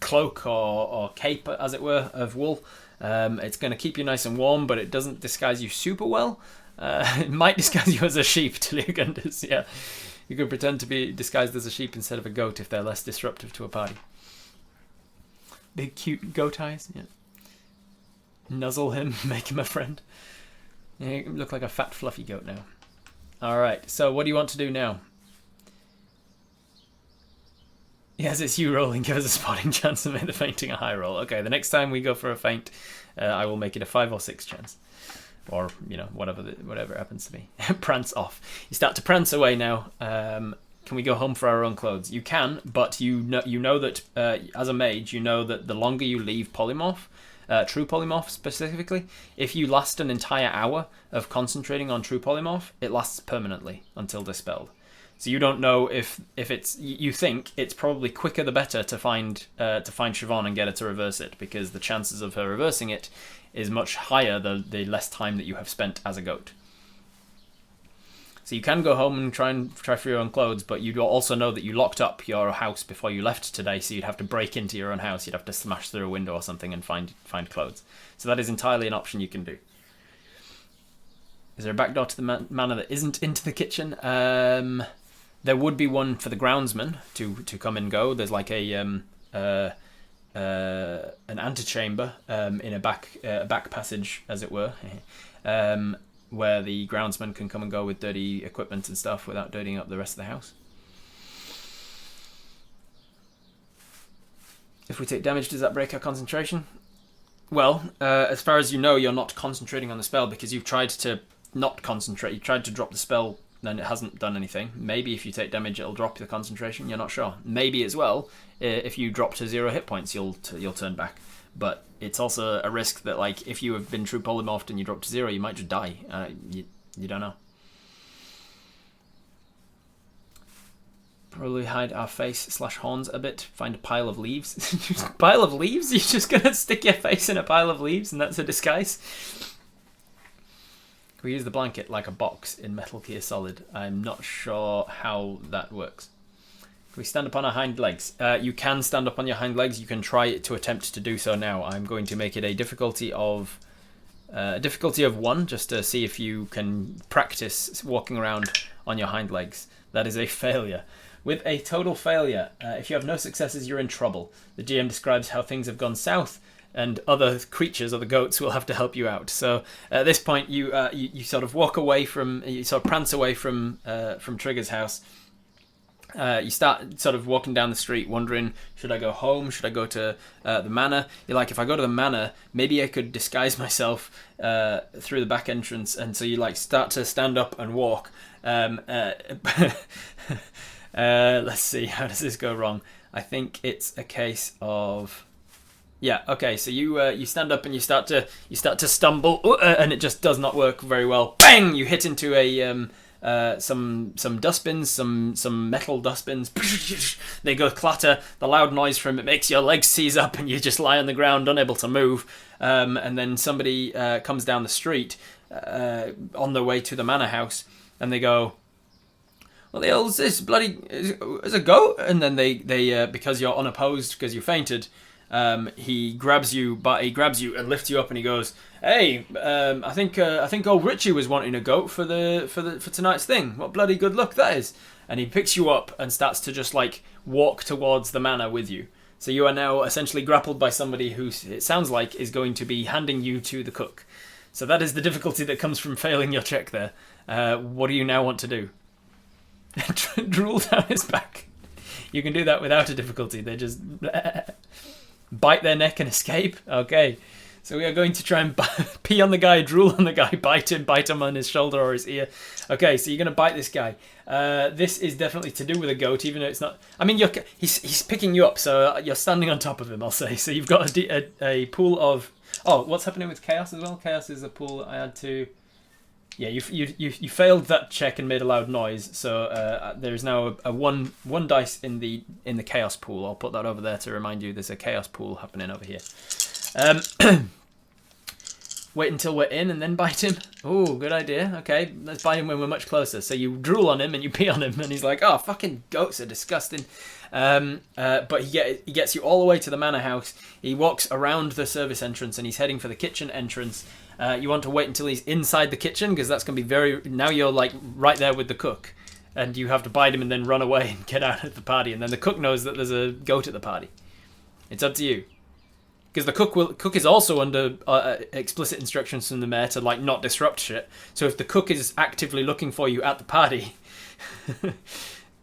Speaker 1: cloak or cape, as it were, of wool. It's going to keep you nice and warm, but it doesn't disguise you super well. It might disguise you as a sheep till you can yeah. You could pretend to be disguised as a sheep instead of a goat if they're less disruptive to a party. Big cute goat eyes, yeah. Nuzzle him, make him a friend. Yeah, you look like a fat fluffy goat now. Alright, so what do you want to do now? Yes, it's you rolling. Give us a spotting chance and make the fainting a high roll. Okay, the next time we go for a feint, I will make it a 5 or 6 chance. Or, whatever it happens to be. Prance off. You start to prance away now. Can we go home for our own clothes? You can, but you know that as a mage, you know that the longer you leave polymorph, true polymorph specifically, if you last an entire hour of concentrating on true polymorph, it lasts permanently until dispelled. So you don't know if it's, you think it's probably quicker the better to find Siobhan and get her to reverse it, because the chances of her reversing it is much higher the less time that you have spent as a goat. So you can go home and try for your own clothes, but you also know that you locked up your house before you left today, so you'd have to break into your own house. You'd have to smash through a window or something and find clothes. So that is entirely an option you can do. Is there a back door to the manor that isn't into the kitchen? There would be one for the groundsman to come and go. There's like an antechamber in a back passage, as it were. Where the groundsman can come and go with dirty equipment and stuff without dirtying up the rest of the house. If we take damage, does that break our concentration? Well, as far as you know, you're not concentrating on the spell because you've tried to not concentrate. You tried to drop the spell, then it hasn't done anything. Maybe if you take damage, it'll drop the concentration. You're not sure. Maybe as well, if you drop to 0 hit points, you'll turn back. but it's also a risk that, like, if you have been true polymorphed and you drop to 0, you might just die. You don't know. Probably hide our face / horns a bit. Find a pile of leaves. Pile of leaves? You're just gonna stick your face in a pile of leaves and that's a disguise? We use the blanket like a box in Metal Gear Solid. I'm not sure how that works. Can we stand up on our hind legs? You can stand up on your hind legs. You can try to attempt to do so now. I'm going to make it a difficulty of 1, just to see if you can practice walking around on your hind legs. That is a failure. With a total failure, if you have no successes, you're in trouble. The GM describes how things have gone south, and other creatures, other goats, will have to help you out. So at this point, you sort of walk away from, you sort of prance away from Trigger's house. You start sort of walking down the street, wondering, should I go home? Should I go to the manor? You're like, if I go to the manor, maybe I could disguise myself through the back entrance. And so you like start to stand up and walk. Let's see, how does this go wrong? I think it's a case of, yeah, okay. So you stand up and you start to stumble, and it just does not work very well. Bang! You hit into a some dustbins, some metal dustbins. They go clatter. The loud noise from it makes your legs seize up, and you just lie on the ground, unable to move. And then somebody comes down the street on their way to the manor house, and they go, "Well, the hell's this? Bloody is a goat!" And then they because you're unopposed, because you fainted, he grabs you and lifts you up, and he goes, "Hey, I think old Richie was wanting a goat for tonight's thing. What bloody good luck that is!" And he picks you up and starts to just like walk towards the manor with you. So you are now essentially grappled by somebody who, it sounds like, is going to be handing you to the cook. So that is the difficulty that comes from failing your check there. What do you now want to do? Drool down his back. You can do that without a difficulty. They just bite their neck and escape. Okay, so we are going to try and pee on the guy, drool on the guy, bite him on his shoulder or his ear. Okay, so you're going to bite this guy. This is definitely to do with a goat, even though it's not. I mean, he's picking you up, so you're standing on top of him, I'll say. So you've got a pool of. Oh, what's happening with chaos as well? Chaos is a pool I had to. Yeah, you failed that check and made a loud noise, so there is now a one dice in the chaos pool. I'll put that over there to remind you there's a chaos pool happening over here. Wait until we're in and then bite him. Oh, good idea. Okay, let's bite him when we're much closer. So you drool on him and you pee on him, and he's like, "Oh, fucking goats are disgusting." But he gets you all the way to the manor house. He walks around the service entrance and he's heading for the kitchen entrance. You want to wait until he's inside the kitchen, because that's going to be now you're like right there with the cook, and you have to bite him and then run away and get out of the party, and then the cook knows that there's a goat at the party. It's up to you, because the cook is also under explicit instructions from the mayor to like not disrupt shit. So if the cook is actively looking for you at the party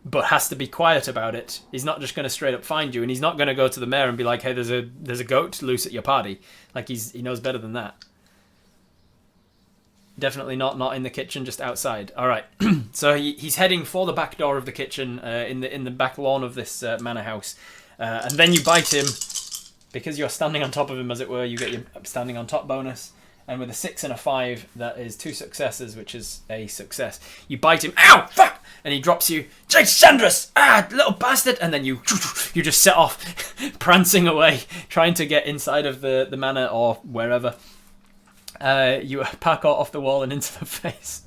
Speaker 1: but has to be quiet about it, he's not just going to straight up find you, and he's not going to go to the mayor and be like, "Hey, there's a goat loose at your party." Like he knows better than that. Definitely not in the kitchen, just outside. All right. So he's heading for the back door of the kitchen, in the back lawn of this manor house, and then you bite him because you're standing on top of him, as it were. You get your standing on top bonus, and with a 6 and a 5, that is 2 successes, which is a success. You bite him. Ow! Fuck! And he drops you. "Chandras! Ah, little bastard!" And then you just set off, prancing away, trying to get inside of the manor or wherever. You parkour off the wall and into the face.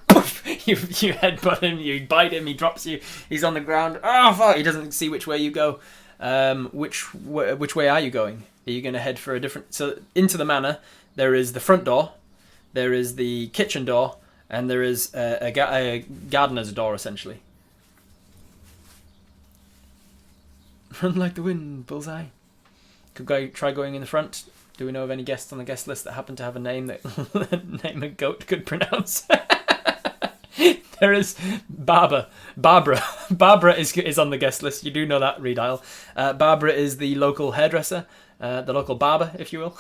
Speaker 1: Poof! You headbutt him, you bite him, he drops you, he's on the ground. Oh fuck! He doesn't see which way you go. Which way are you going? Are you going to head for a different? So into the manor, there is the front door, there is the kitchen door, and there is a gardener's door, essentially. Run like the wind, bullseye. Could try going in the front. Do we know of any guests on the guest list that happen to have a name that name a goat could pronounce? There is Barbara. Barbara is on the guest list. You do know that, Redial. Barbara is the local hairdresser, the local barber, if you will.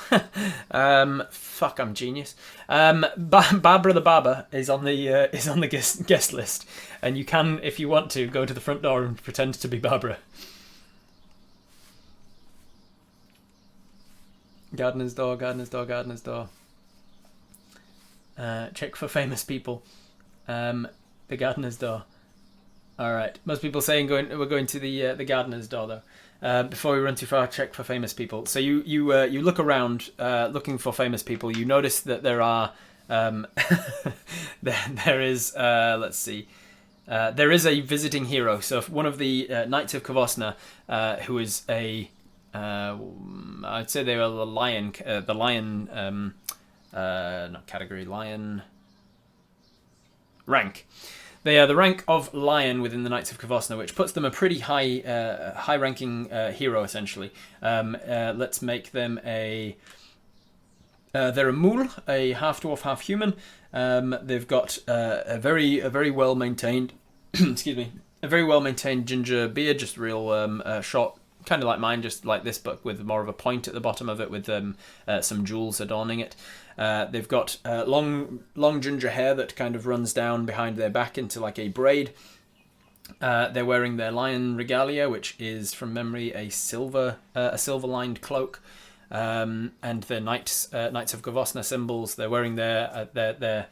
Speaker 1: Fuck, I'm genius. Barbara the barber is on the guest list, and you can, if you want to, go to the front door and pretend to be Barbara. Gardener's door, gardener's door, gardener's door. Check for famous people. The gardener's door. All right. Most people saying we're going to the gardener's door though. Before we run too far, check for famous people. So you look around looking for famous people. You notice that there are there is let's see. There is a visiting hero. So one of the Knights of Kavosna, who is a I'd say they are the lion, not category, lion rank. They are the rank of lion within the Knights of Kavosna, which puts them a pretty high-ranking hero, essentially. Let's make them a... they're a mule, a half-dwarf, half-human. They've got a very well-maintained... excuse me. A very well-maintained ginger beard, just real short, kind of like mine, just like this, but with more of a point at the bottom of it, with some jewels adorning it. They've got long ginger hair that kind of runs down behind their back into like a braid. They're wearing their lion regalia, which is, from memory, a silver-lined cloak. And their Knights of Kavosna symbols. They're wearing their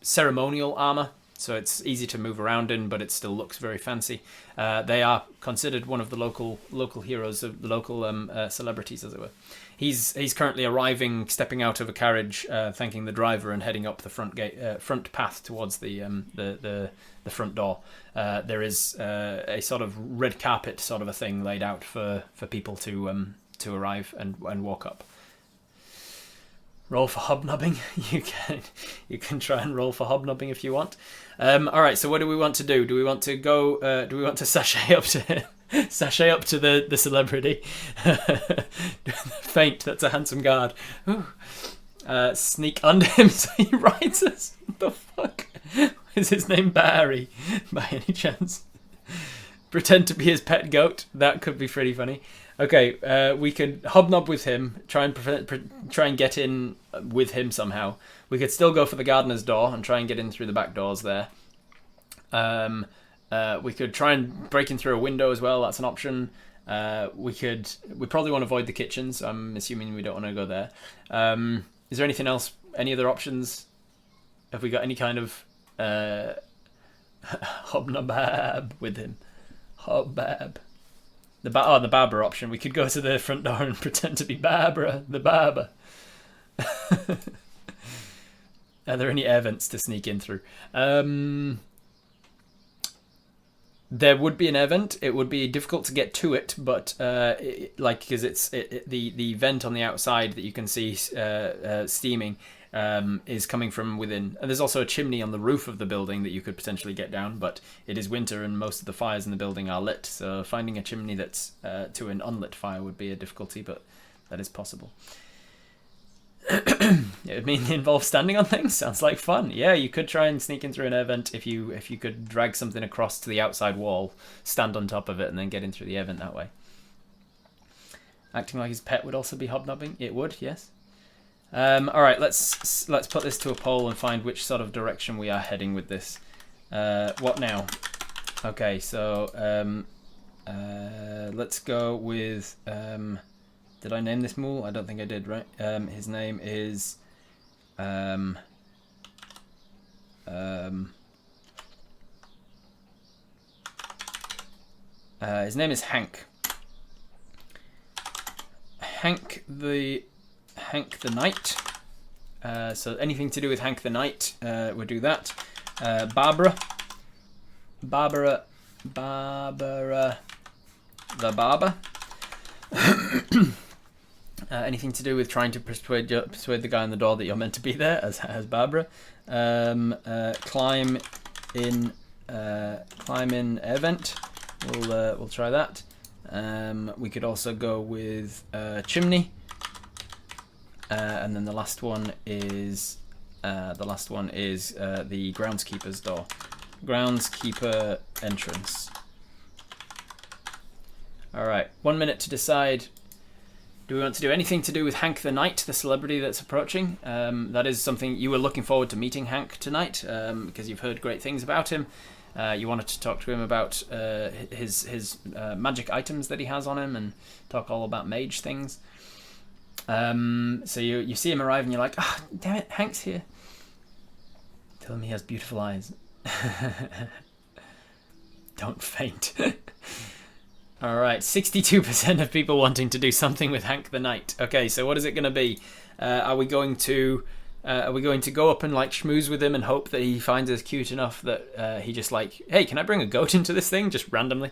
Speaker 1: ceremonial armor, so it's easy to move around in, but it still looks very fancy. They are considered one of the local heroes, of the local celebrities, as it were. He's currently arriving, stepping out of a carriage, thanking the driver, and heading up the front path towards the front door. There is a sort of red carpet sort of a thing laid out for people to arrive and walk up. Roll for hobnobbing. You can try and roll for hobnobbing if you want. All right. So what do we want to do? Do we want to go? Do we want to sashay up to him? Sashay up to the celebrity. Faint. That's a handsome guard. Sneak under him so he rides us. What the fuck? Is his name Barry by any chance? Pretend to be his pet goat. That could be pretty funny. Okay, we could hobnob with him, try and get in with him somehow. We could still go for the gardener's door and try and get in through the back doors there. We could try and break in through a window as well. That's an option. We probably want to avoid the kitchens. I'm assuming we don't want to go there. Is there anything else? Any other options? Have we got any kind of hobnobab with him? Hobbab. The Barbara option. We could go to the front door and pretend to be Barbara, the barber. Are there any air vents to sneak in through? There would be an air vent. It would be difficult to get to it, but because it's the vent on the outside that you can see steaming is coming from within. And there's also a chimney on the roof of the building that you could potentially get down, but it is winter and most of the fires in the building are lit, so finding a chimney that's to an unlit fire would be a difficulty, but that is possible. It would involve standing on things. Sounds like fun. Yeah, you could try and sneak in through an air vent if you could drag something across to the outside wall, stand on top of it, and then get in through the air vent that way. Acting like his pet would also be hobnobbing. It would, yes. All right, let's put this to a poll and find which sort of direction we are heading with this. What now? Okay, so let's go with. Did I name this mule? I don't think I did, right? His name is... his name is Hank. Hank the Knight. So anything to do with Hank the Knight, we'll do that. Barbara the barber. Anything to do with trying to persuade the guy on the door that you're meant to be there, as Barbara. Climb in air vent. We'll try that. We could also go with chimney. And then the last one is the groundskeeper's door. Groundskeeper entrance. All right, 1 minute to decide. Do we want to do anything to do with Hank the Knight, the celebrity that's approaching? That is something you were looking forward to meeting Hank tonight, because you've heard great things about him. You wanted to talk to him about his magic items that he has on him, and talk all about mage things. So you see him arrive, and you're like, ah, oh, damn it, Hank's here. Tell him he has beautiful eyes. Don't faint. Alright, 62% of people wanting to do something with Hank the Knight. Okay, so what is it going to be? Are we going to go up and like schmooze with him and hope that he finds us cute enough that he just like, hey, can I bring a goat into this thing just randomly?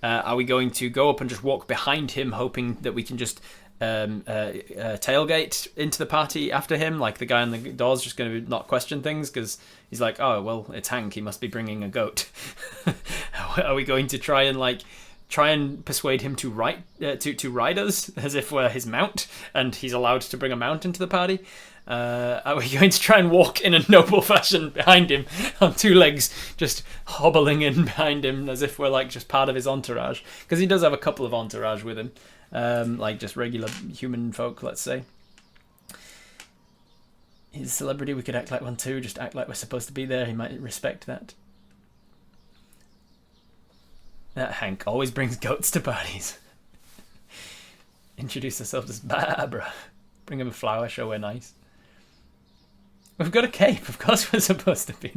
Speaker 1: Are we going to go up and just walk behind him hoping that we can just tailgate into the party after him? Like the guy on the door's just going to not question things because he's like, oh, well, it's Hank, he must be bringing a goat. Are we going to try and persuade him to ride us as if we're his mount and he's allowed to bring a mount into the party? Are we going to try and walk in a noble fashion behind him on two legs, just hobbling in behind him as if we're like just part of his entourage? Because he does have a couple of entourage with him, like just regular human folk, let's say. He's a celebrity, we could act like one too, just act like we're supposed to be there, he might respect that. That Hank always brings goats to parties. Introduce ourselves as Barbara. Bring him a flower, show we're nice. We've got a cape, of course we're supposed to be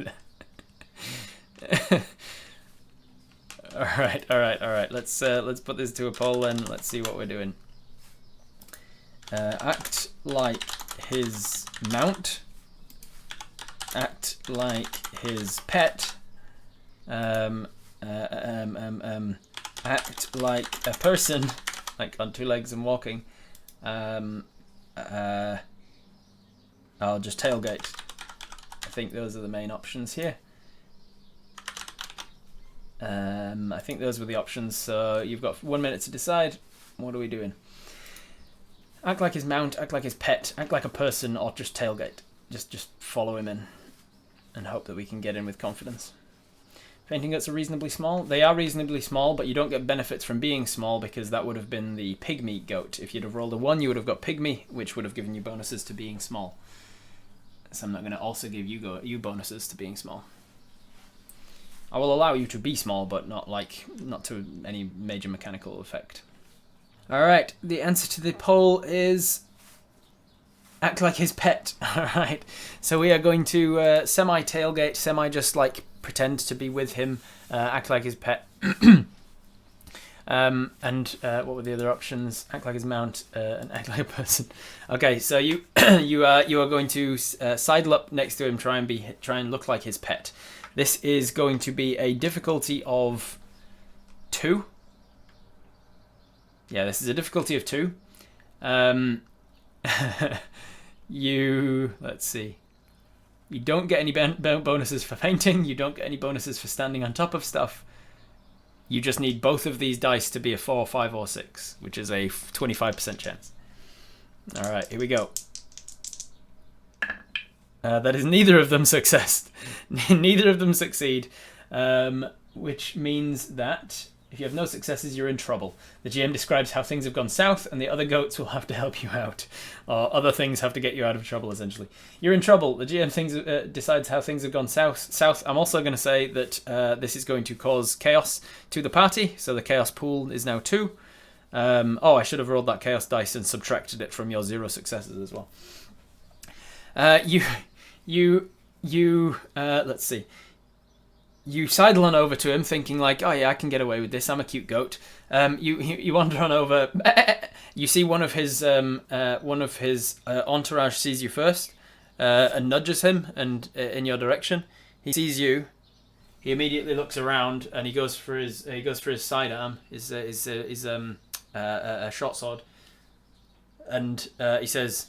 Speaker 1: there. Alright. Let's put this to a poll and let's see what we're doing. Act like his mount. Act like his pet. Act like a person, like on two legs and walking. I'll just tailgate. I think those are the main options here. I think those were the options, so you've got 1 minute to decide. What are we doing? Act like his mount, act like his pet, act like a person, or just tailgate. Just follow him in and hope that we can get in with confidence. Fainting goats are reasonably small. They are reasonably small, but you don't get benefits from being small because that would have been the pygmy goat. If you'd have rolled a 1, you would have got pygmy, which would have given you bonuses to being small. So I'm not going to also give you bonuses to being small. I will allow you to be small, but not to any major mechanical effect. Alright, the answer to the poll is act like his pet. Alright, so we are going to semi-tailgate, semi-just like pretend to be with him, act like his pet. And what were the other options? Act like his mount and act like a person. Okay, so you you are going to sidle up next to him, try and look like his pet. This is going to be a difficulty of 2. Yeah, this is a difficulty of 2. Let's see. You don't get any bonuses for fainting. You don't get any bonuses for standing on top of stuff. You just need both of these dice to be a 4, 5, or 6, which is a 25% chance. All right, here we go. That is neither of them success. Neither of them succeed, which means that if you have no successes, you're in trouble. The GM describes how things have gone south, and the other goats will have to help you out. Or other things have to get you out of trouble, essentially. You're in trouble. The GM decides how things have gone south. I'm also going to say that this is going to cause chaos to the party, so the chaos pool is now 2. I should have rolled that chaos dice and subtracted it from your 0 successes as well. Let's see. You sidle on over to him, thinking like, "Oh yeah, I can get away with this. I'm a cute goat." You wander on over. You see one of his entourage sees you first, and nudges him and in your direction. He sees you. He immediately looks around and he goes for his sidearm, his short sword, and he says,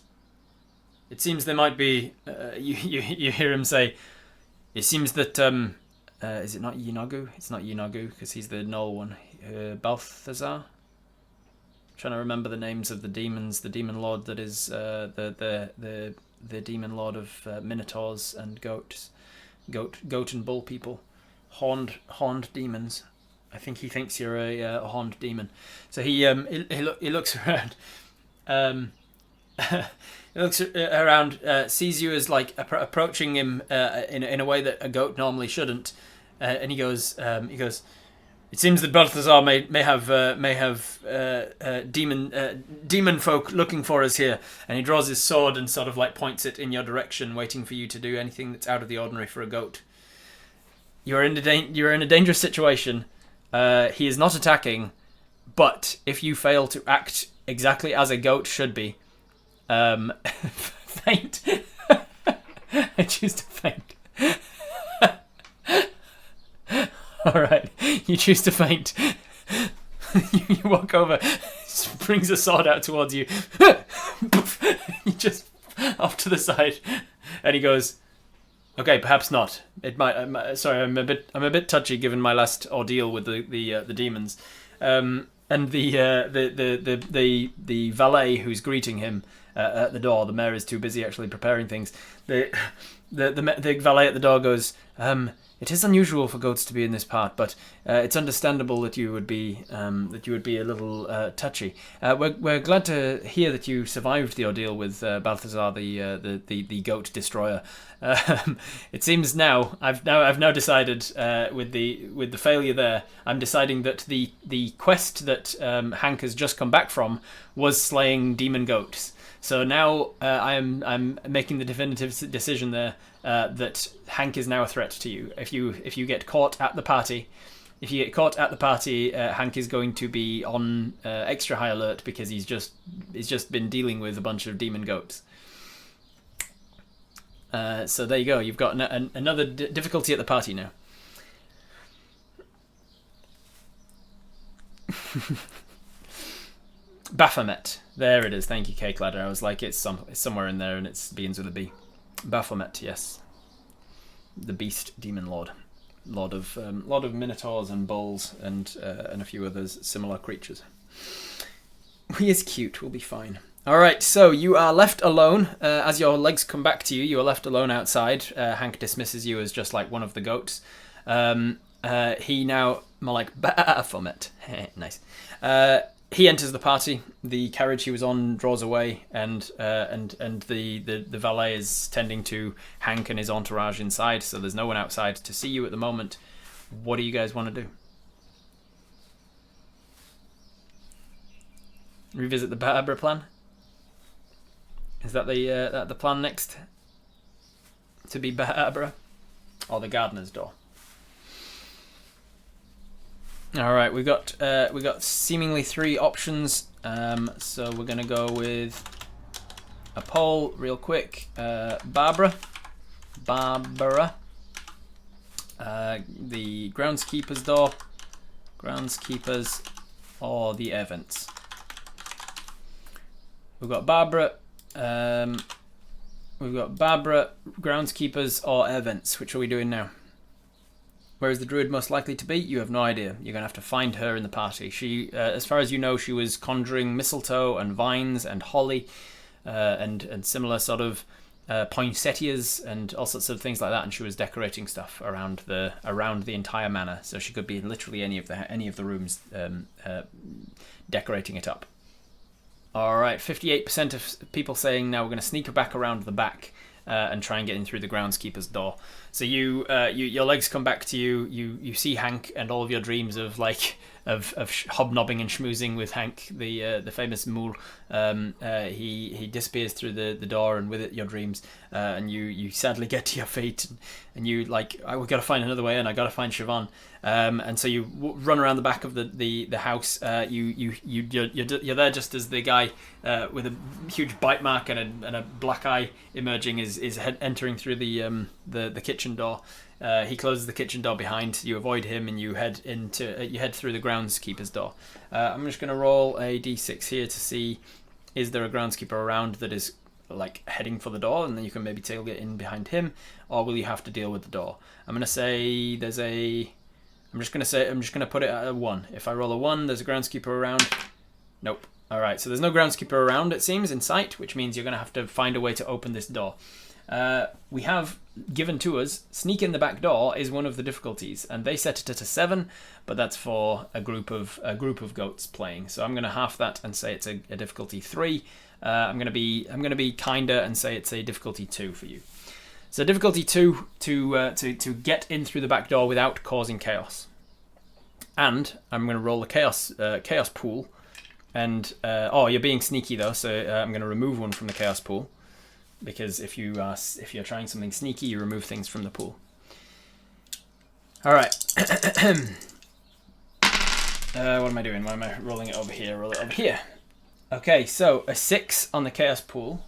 Speaker 1: "It seems there might be." You hear him say, "It seems that." Is it not Yinagu? It's not Yinagu because he's the null one. Balthazar. I'm trying to remember the names of the demons. The demon lord that is the demon lord of minotaurs and goats, goat and bull people, horned demons. I think he thinks you're a horned demon. So he looks around. He looks around, sees you as like approaching him in a way that a goat normally shouldn't, and he goes, it seems that Balthazar may have demon folk looking for us here. And he draws his sword and sort of like points it in your direction, waiting for you to do anything that's out of the ordinary for a goat. You're in a dangerous situation. He is not attacking, but if you fail to act exactly as a goat should be, faint. I choose to faint. Alright, you choose to faint. You walk over, brings a sword out towards you. You just off to the side, and he goes, "Okay, perhaps not. It might. Sorry, I'm a bit touchy given my last ordeal with the demons." And the valet who's greeting him at the door, the mayor is too busy actually preparing things. The valet at the door goes, "It is unusual for goats to be in this part, but it's understandable that you would be a little touchy. We're glad to hear that you survived the ordeal with Balthazar, the goat destroyer. It seems now I've now decided with the failure there, I'm deciding that the quest that Hank has just come back from was slaying demon goats. So now I'm making the definitive decision there that Hank is now a threat to you. If you get caught at the party, Hank is going to be on extra high alert because he's just been dealing with a bunch of demon goats. So there you go. You've got another difficulty at the party now. Baphomet. There it is. Thank you, Cake Ladder. I was like, it's somewhere in there, and it begins with a B. Baphomet, yes. The beast demon lord. Lord of minotaurs and bulls and a few others similar creatures. He is cute. We'll be fine. All right, so you are left alone. As your legs come back to you, you are left alone outside. Hank dismisses you as just like one of the goats. He now more like Baphomet. Nice. He enters the party. The carriage he was on draws away, and the valet is tending to Hank and his entourage inside. So there's no one outside to see you at the moment. What do you guys want to do? Revisit the Barbara plan. Is that the plan next? To be Barbara, or the gardener's door? All right, we got seemingly 3 options. So we're gonna go with a poll real quick. Barbara, the groundskeeper's door, groundskeepers, or the air vents. We've got Barbara. We've got Barbara, groundskeepers, or air vents. Which are we doing now? Where is the druid most likely to be? You have no idea. You're going to have to find her in the party. She, as far as you know, she was conjuring mistletoe and vines and holly and similar sort of poinsettias and all sorts of things like that. And she was decorating stuff around the entire manor. So she could be in literally any of the rooms decorating it up. All right, 58% of people saying now we're going to sneak her back around the back. And try and get in through the groundskeeper's door. So your legs come back to you. You see Hank and all of your dreams of hobnobbing and schmoozing with Hank, the famous mule. He disappears through the door, and with it your dreams. And you sadly get to your feet, and you like, we've got to find another way in. I got to find Siobhan. And so you run around the back of the house. You're there just as the guy with a huge bite mark and a black eye emerging is entering through the kitchen door. He closes the kitchen door behind you. Avoid him, and you head through the groundskeeper's door. I'm just going to roll a d6 here to see, is there a groundskeeper around that is like heading for the door, and then you can maybe tailgate in behind him, or will you have to deal with the door? I'm going to say there's a. I'm just going to put it at a 1. If I roll a 1, there's a groundskeeper around. Nope. All right, so there's no groundskeeper around, it seems, in sight, which means you're going to have to find a way to open this door. We have given to us, sneak in the back door is one of the difficulties, and they set it at a 7, but that's for a group of goats playing. So I'm going to half that and say it's a difficulty 3. I'm going to be kinder and say it's a difficulty 2 for you. So difficulty 2 to get in through the back door without causing chaos. And I'm going to roll a chaos pool. And oh, you're being sneaky though, so I'm going to remove one from the chaos pool, because if you're trying something sneaky, you remove things from the pool. All right. What am I doing? Why am I rolling it over here? Roll it over here. Okay, so a 6 on the chaos pool.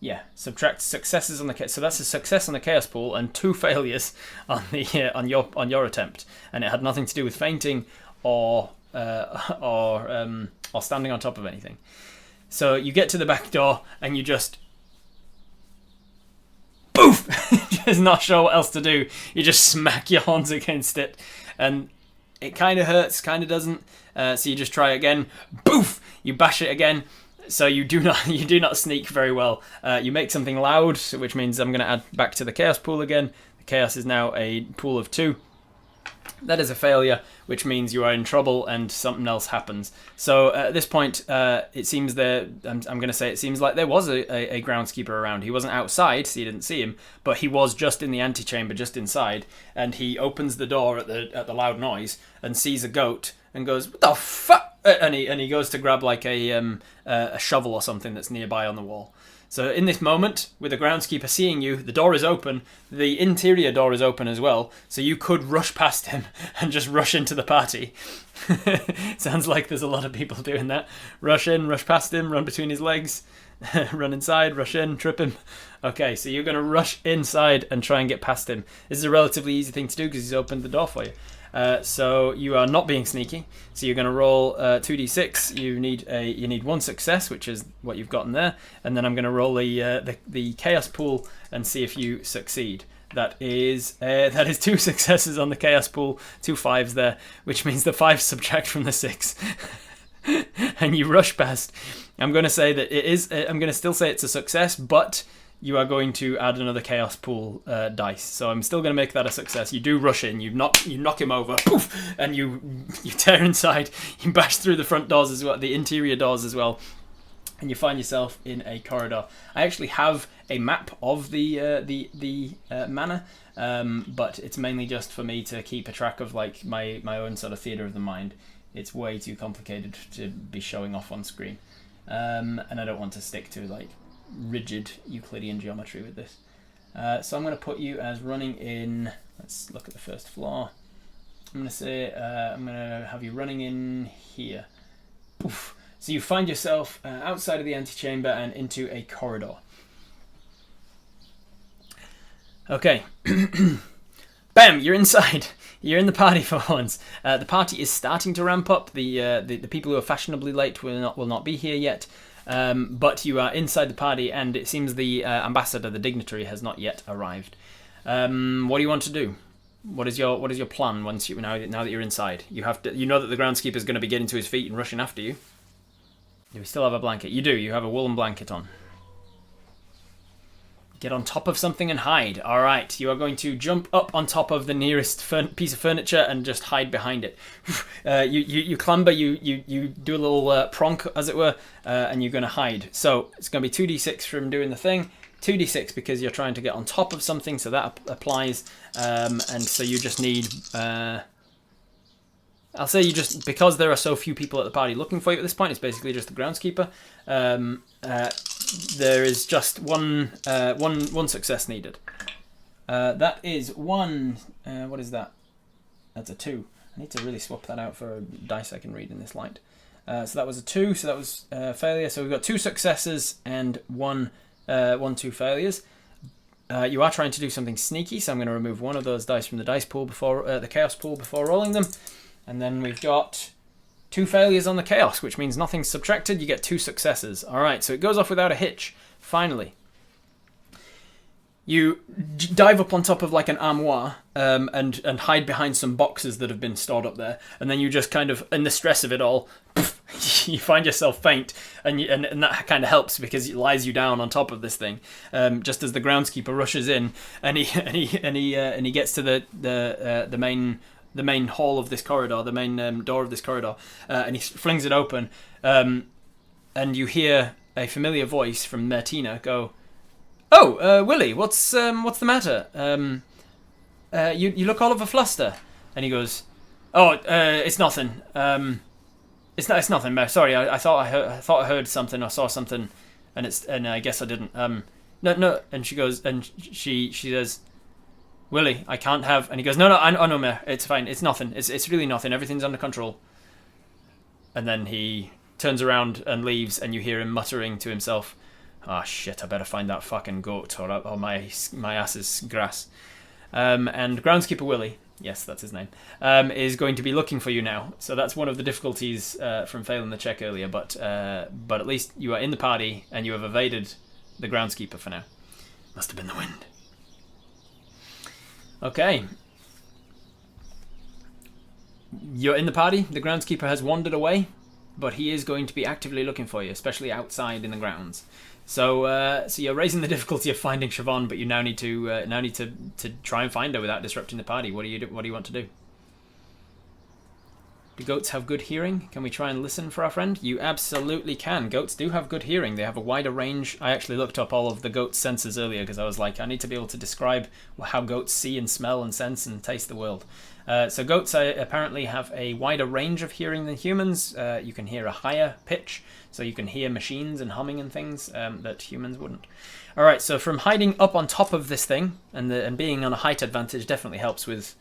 Speaker 1: Yeah, subtract successes on the so that's a success on the chaos pool and 2 failures on the on your attempt, and it had nothing to do with fainting or standing on top of anything. So you get to the back door and you just boof, just not sure what else to do. You just smack your horns against it, and it kind of hurts, kind of doesn't. So you just try again. Boof, you bash it again. So you do not sneak very well. You make something loud, which means I'm going to add back to the chaos pool again. The chaos is now a pool of 2. That is a failure, which means you are in trouble and something else happens. So at this point, it seems I'm going to say it seems like there was a groundskeeper around. He wasn't outside, so you didn't see him, but he was just in the antechamber, just inside. And he opens the door at the loud noise and sees a goat and goes, "What the fuck?" And he goes to grab like a shovel or something that's nearby on the wall. So in this moment, with the groundskeeper seeing you, the door is open. The interior door is open as well, so you could rush past him and just rush into the party. Sounds like there's a lot of people doing that. Rush in, rush past him, run between his legs, run inside, rush in, trip him. Okay, so you're going to rush inside and try and get past him. This is a relatively easy thing to do because he's opened the door for you. So you are not being sneaky. So you're going to roll 2d6. You need 1 success, which is what you've gotten there, and then I'm going to roll the chaos pool and see if you succeed. That is 2 successes on the chaos pool, 2 5s there, which means the 5 subtract from the 6, and you rush past. I'm going to say that it is. I'm going to still say it's a success, but you are going to add another chaos pool dice. So I'm still going to make that a success. You do rush in, you knock him over, poof, and you tear inside. You bash through the front doors as well, the interior doors as well, and you find yourself in a corridor. I actually have a map of the manor, but it's mainly just for me to keep a track of like my own sort of theatre of the mind. It's way too complicated to be showing off on screen, and I don't want to stick to like rigid Euclidean geometry with this. So I'm going to put you as running in. Let's look at the first floor. I'm going to say I'm going to have you running in here. Poof. So you find yourself outside of the antechamber and into a corridor. Okay. Bam! You're inside. You're in the party for once. The party is starting to ramp up. The people who are fashionably late will not be here yet. But you are inside the party, and it seems the ambassador, the dignitary, has not yet arrived. What do you want to do? What is your plan once now that you're inside? You know that the groundskeeper is going to be getting to his feet and rushing after you. Do we still have a blanket? You do. You have a woolen blanket on. Get on top of something and hide. All right, you are going to jump up on top of the nearest piece of furniture and just hide behind it. You clamber, you do a little pronk, as it were, and you're going to hide. So it's going to be 2d6 from doing the thing, 2d6 because you're trying to get on top of something, so that applies. And so you just need... I'll say because there are so few people at the party looking for you at this point, it's basically just the groundskeeper. There is just one success needed. That is 1. What is that? That's a 2. I need to really swap that out for a dice I can read in this light. So that was a 2. So that was failure. So we've got 2 successes and 2 failures. You are trying to do something sneaky, so I'm going to remove 1 of those dice from the dice pool before the chaos pool before rolling them. And then we've got 2 failures on the chaos, which means nothing's subtracted. You get 2 successes. All right, so it goes off without a hitch. Finally, you dive up on top of like an armoire and hide behind some boxes that have been stored up there, and then you just kind of, in the stress of it all, you find yourself faint, and that kind of helps because it lies you down on top of this thing. Just as the groundskeeper rushes in, and he gets to the main hall of this corridor, the main door of this corridor, and he flings it open, and you hear a familiar voice from Martina go, "Oh, Willie, what's the matter? You look all of a fluster." And he goes, "Oh, it's nothing. It's nothing. Sorry, I thought I heard something or saw something, and I guess I didn't. No." And she goes, and she says, "Willie, I can't have." And he goes, "No, I know, Mare. It's fine. It's nothing. It's really nothing. Everything's under control." And then he turns around and leaves, and you hear him muttering to himself, "Ah, shit! I better find that fucking goat, or my ass is grass." And groundskeeper Willie, yes, that's his name, is going to be looking for you now. So that's one of the difficulties from failing the check earlier. But at least you are in the party, and you have evaded the groundskeeper for now. Must have been the wind. Okay. You're in the party. The groundskeeper has wandered away, but he is going to be actively looking for you, especially outside in the grounds. So you're raising the difficulty of finding Siobhan, but you now need to try and find her without disrupting the party. What do you want to do? Do goats have good hearing? Can we try and listen for our friend? You absolutely can. Goats do have good hearing. They have a wider range. I actually looked up all of the goat senses earlier because I was like, I need to be able to describe how goats see and smell and sense and taste the world. So goats apparently have a wider range of hearing than humans. You can hear a higher pitch, so you can hear machines and humming and things that humans wouldn't. All right, so from hiding up on top of this thing and being on a height advantage definitely helps with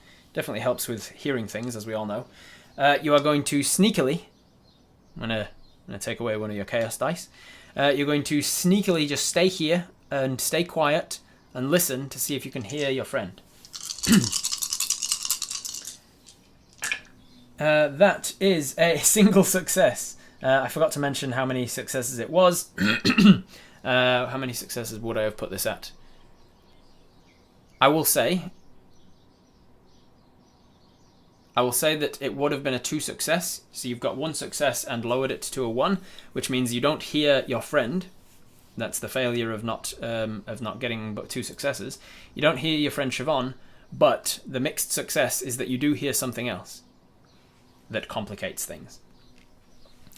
Speaker 1: hearing things, as we all know. You are going to sneakily, I'm gonna take away one of your chaos dice. You're going to sneakily just stay here and stay quiet and listen to see if you can hear your friend. That is a single success. I forgot to mention how many successes it was. How many successes would I have put this at? I will say that it would have been a 2 success. So you've got 1 success and lowered it to a 1, which means you don't hear your friend. That's the failure of not getting but 2 successes. You don't hear your friend Siobhan, but the mixed success is that you do hear something else that complicates things.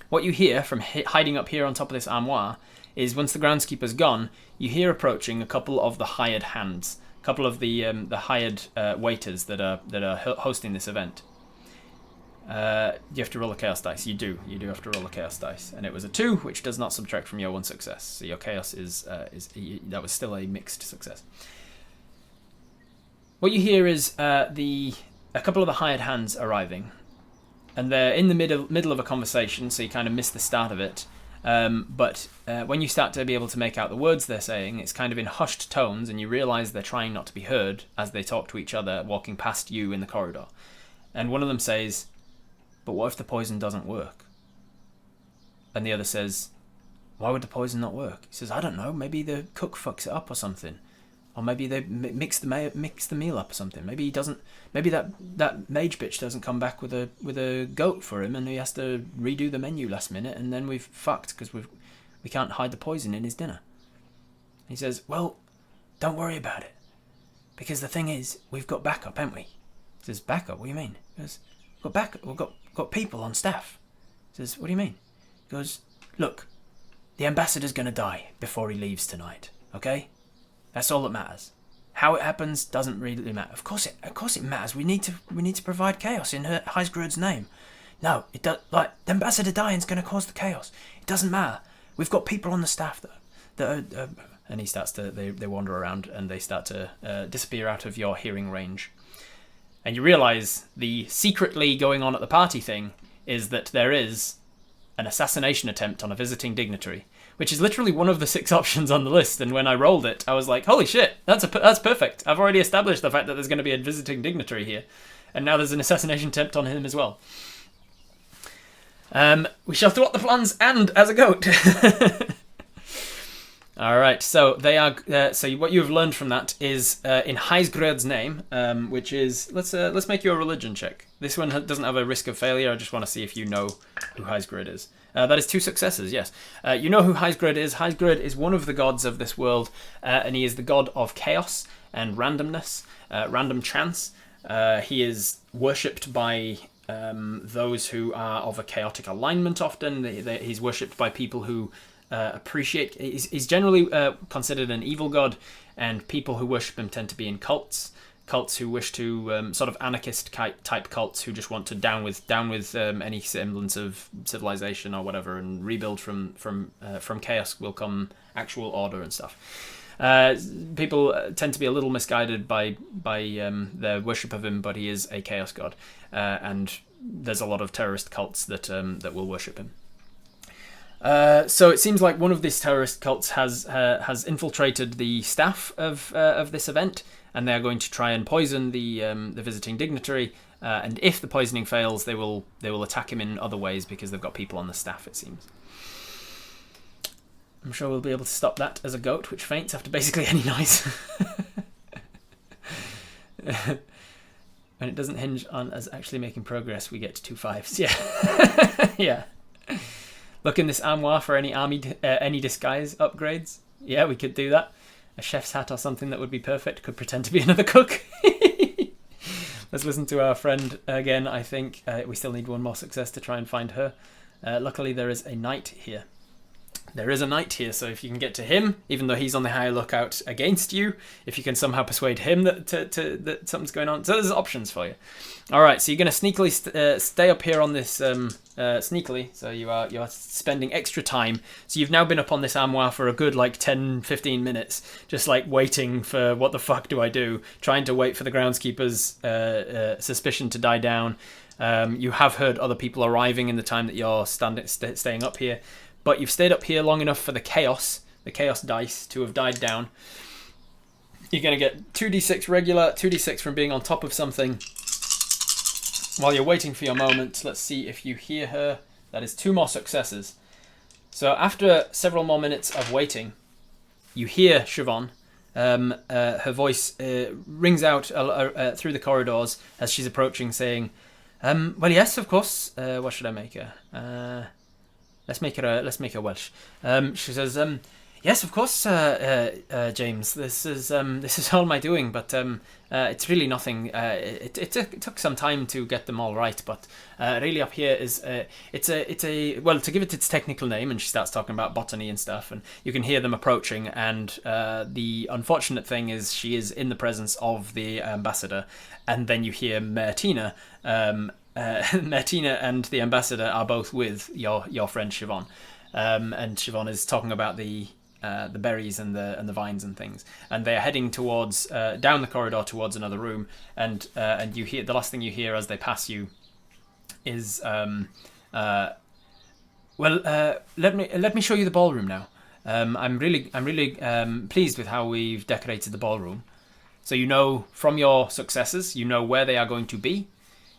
Speaker 1: What you hear from hiding up here on top of this armoire is once the groundskeeper's gone, you hear approaching a couple of the hired hands, a couple of the hired waiters that are hosting this event. You have to roll a chaos dice. You do have to roll a chaos dice, and it was a 2, which does not subtract from your 1 success. So your chaos is that was still a mixed success. What you hear is a couple of the hired hands arriving. And they're in the middle of a conversation, so you kind of miss the start of it. But when you start to be able to make out the words they're saying, it's kind of in hushed tones, and you realise they're trying not to be heard as they talk to each other, walking past you in the corridor. And one of them says, "But what if the poison doesn't work?" And the other says, "Why would the poison not work?" He says, "I don't know, maybe the cook fucks it up or something. Or maybe they mix the meal up or something. Maybe he doesn't. Maybe that mage bitch doesn't come back with a goat for him, and he has to redo the menu last minute, and then we've fucked because we can't hide the poison in his dinner." He says, "Well, don't worry about it, because the thing is, we've got backup, haven't we?" He says, "Backup? What do you mean?" He goes, "We've got backup. We've got people on staff." He says, "What do you mean?" He goes, "Look, the ambassador's going to die before he leaves tonight. Okay? That's all that matters. How it happens doesn't really matter. Of course it matters. We need to provide chaos in Heisgrod's name. No, it does. Like, the ambassador dying's going to cause the chaos. It doesn't matter. We've got people on the staff that are." And he starts to they wander around and they start to disappear out of your hearing range. And you realise the secretly going on at the party thing is that there is an assassination attempt on a visiting dignitary, which is literally one of the 6 options on the list. And when I rolled it, I was like, holy shit, that's perfect. I've already established the fact that there's going to be a visiting dignitary here. And now there's an assassination attempt on him as well. We shall thwart the plans and as a goat. All right, so they are. So what you have learned from that is in Heisgrod's name, which is let's make you a religion check. This one doesn't have a risk of failure. I just want to see if you know who Heisgrod is. That is 2 successes. Yes, you know who Heisgrod is. Heisgrod is one of the gods of this world, and he is the god of chaos and randomness, random chance. He is worshipped by those who are of a chaotic alignment. Often, he's worshipped by people who appreciate. He's generally considered an evil god, and people who worship him tend to be in cults. Cults who wish to sort of anarchist type cults who just want to down with any semblance of civilization or whatever, and rebuild from chaos will come actual order and stuff. People tend to be a little misguided by their worship of him, but he is a chaos god, and there's a lot of terrorist cults that will worship him. So it seems like one of these terrorist cults has infiltrated the staff of this event, and they're going to try and poison the visiting dignitary. And if the poisoning fails, they will attack him in other ways because they've got people on the staff. It seems. I'm sure we'll be able to stop that as a goat, which faints after basically any noise. When it doesn't hinge on us actually making progress, we get to 2 5s. Yeah, yeah. Look in this armoire for any disguise upgrades. Yeah, we could do that. A chef's hat or something that would be perfect. Could pretend to be another cook. Let's listen to our friend again. I think we still need one more success to try and find her. Luckily, there is a knight here. There is a knight here, so if you can get to him, even though he's on the high lookout against you, if you can somehow persuade him that something's going on. So there's options for you. All right, so you're going to sneakily stay up here on this sneakily. So you are spending extra time. So you've now been up on this armoire for a good like 10-15 minutes, just like waiting for what the fuck do I do, trying to wait for the groundskeeper's suspicion to die down. You have heard other people arriving in the time that you're staying up here. But you've stayed up here long enough for the chaos dice to have died down. You're going to get 2d6 regular, 2d6 from being on top of something. While you're waiting for your moment, let's see if you hear her. That is 2 more successes. So after several more minutes of waiting, you hear Siobhan. Her voice rings out through the corridors as she's approaching, saying, well, yes, of course. What should I make her? Let's make her Welsh. She says, "Yes, of course, James. This is all my doing, but it's really nothing. It took some time to get them all right, but really up here is it's a well, to give it its technical name." And she starts talking about botany and stuff, and you can hear them approaching. And the unfortunate thing is, she is in the presence of the ambassador, and then you hear Martina. Martina and the ambassador are both with your friend Siobhan, and Siobhan is talking about the berries and the vines and things, and they are heading towards down the corridor towards another room, and you hear the last thing you hear as they pass you is let me show you the ballroom now. I'm really pleased with how we've decorated the ballroom. So you know from your successes, you know where they are going to be.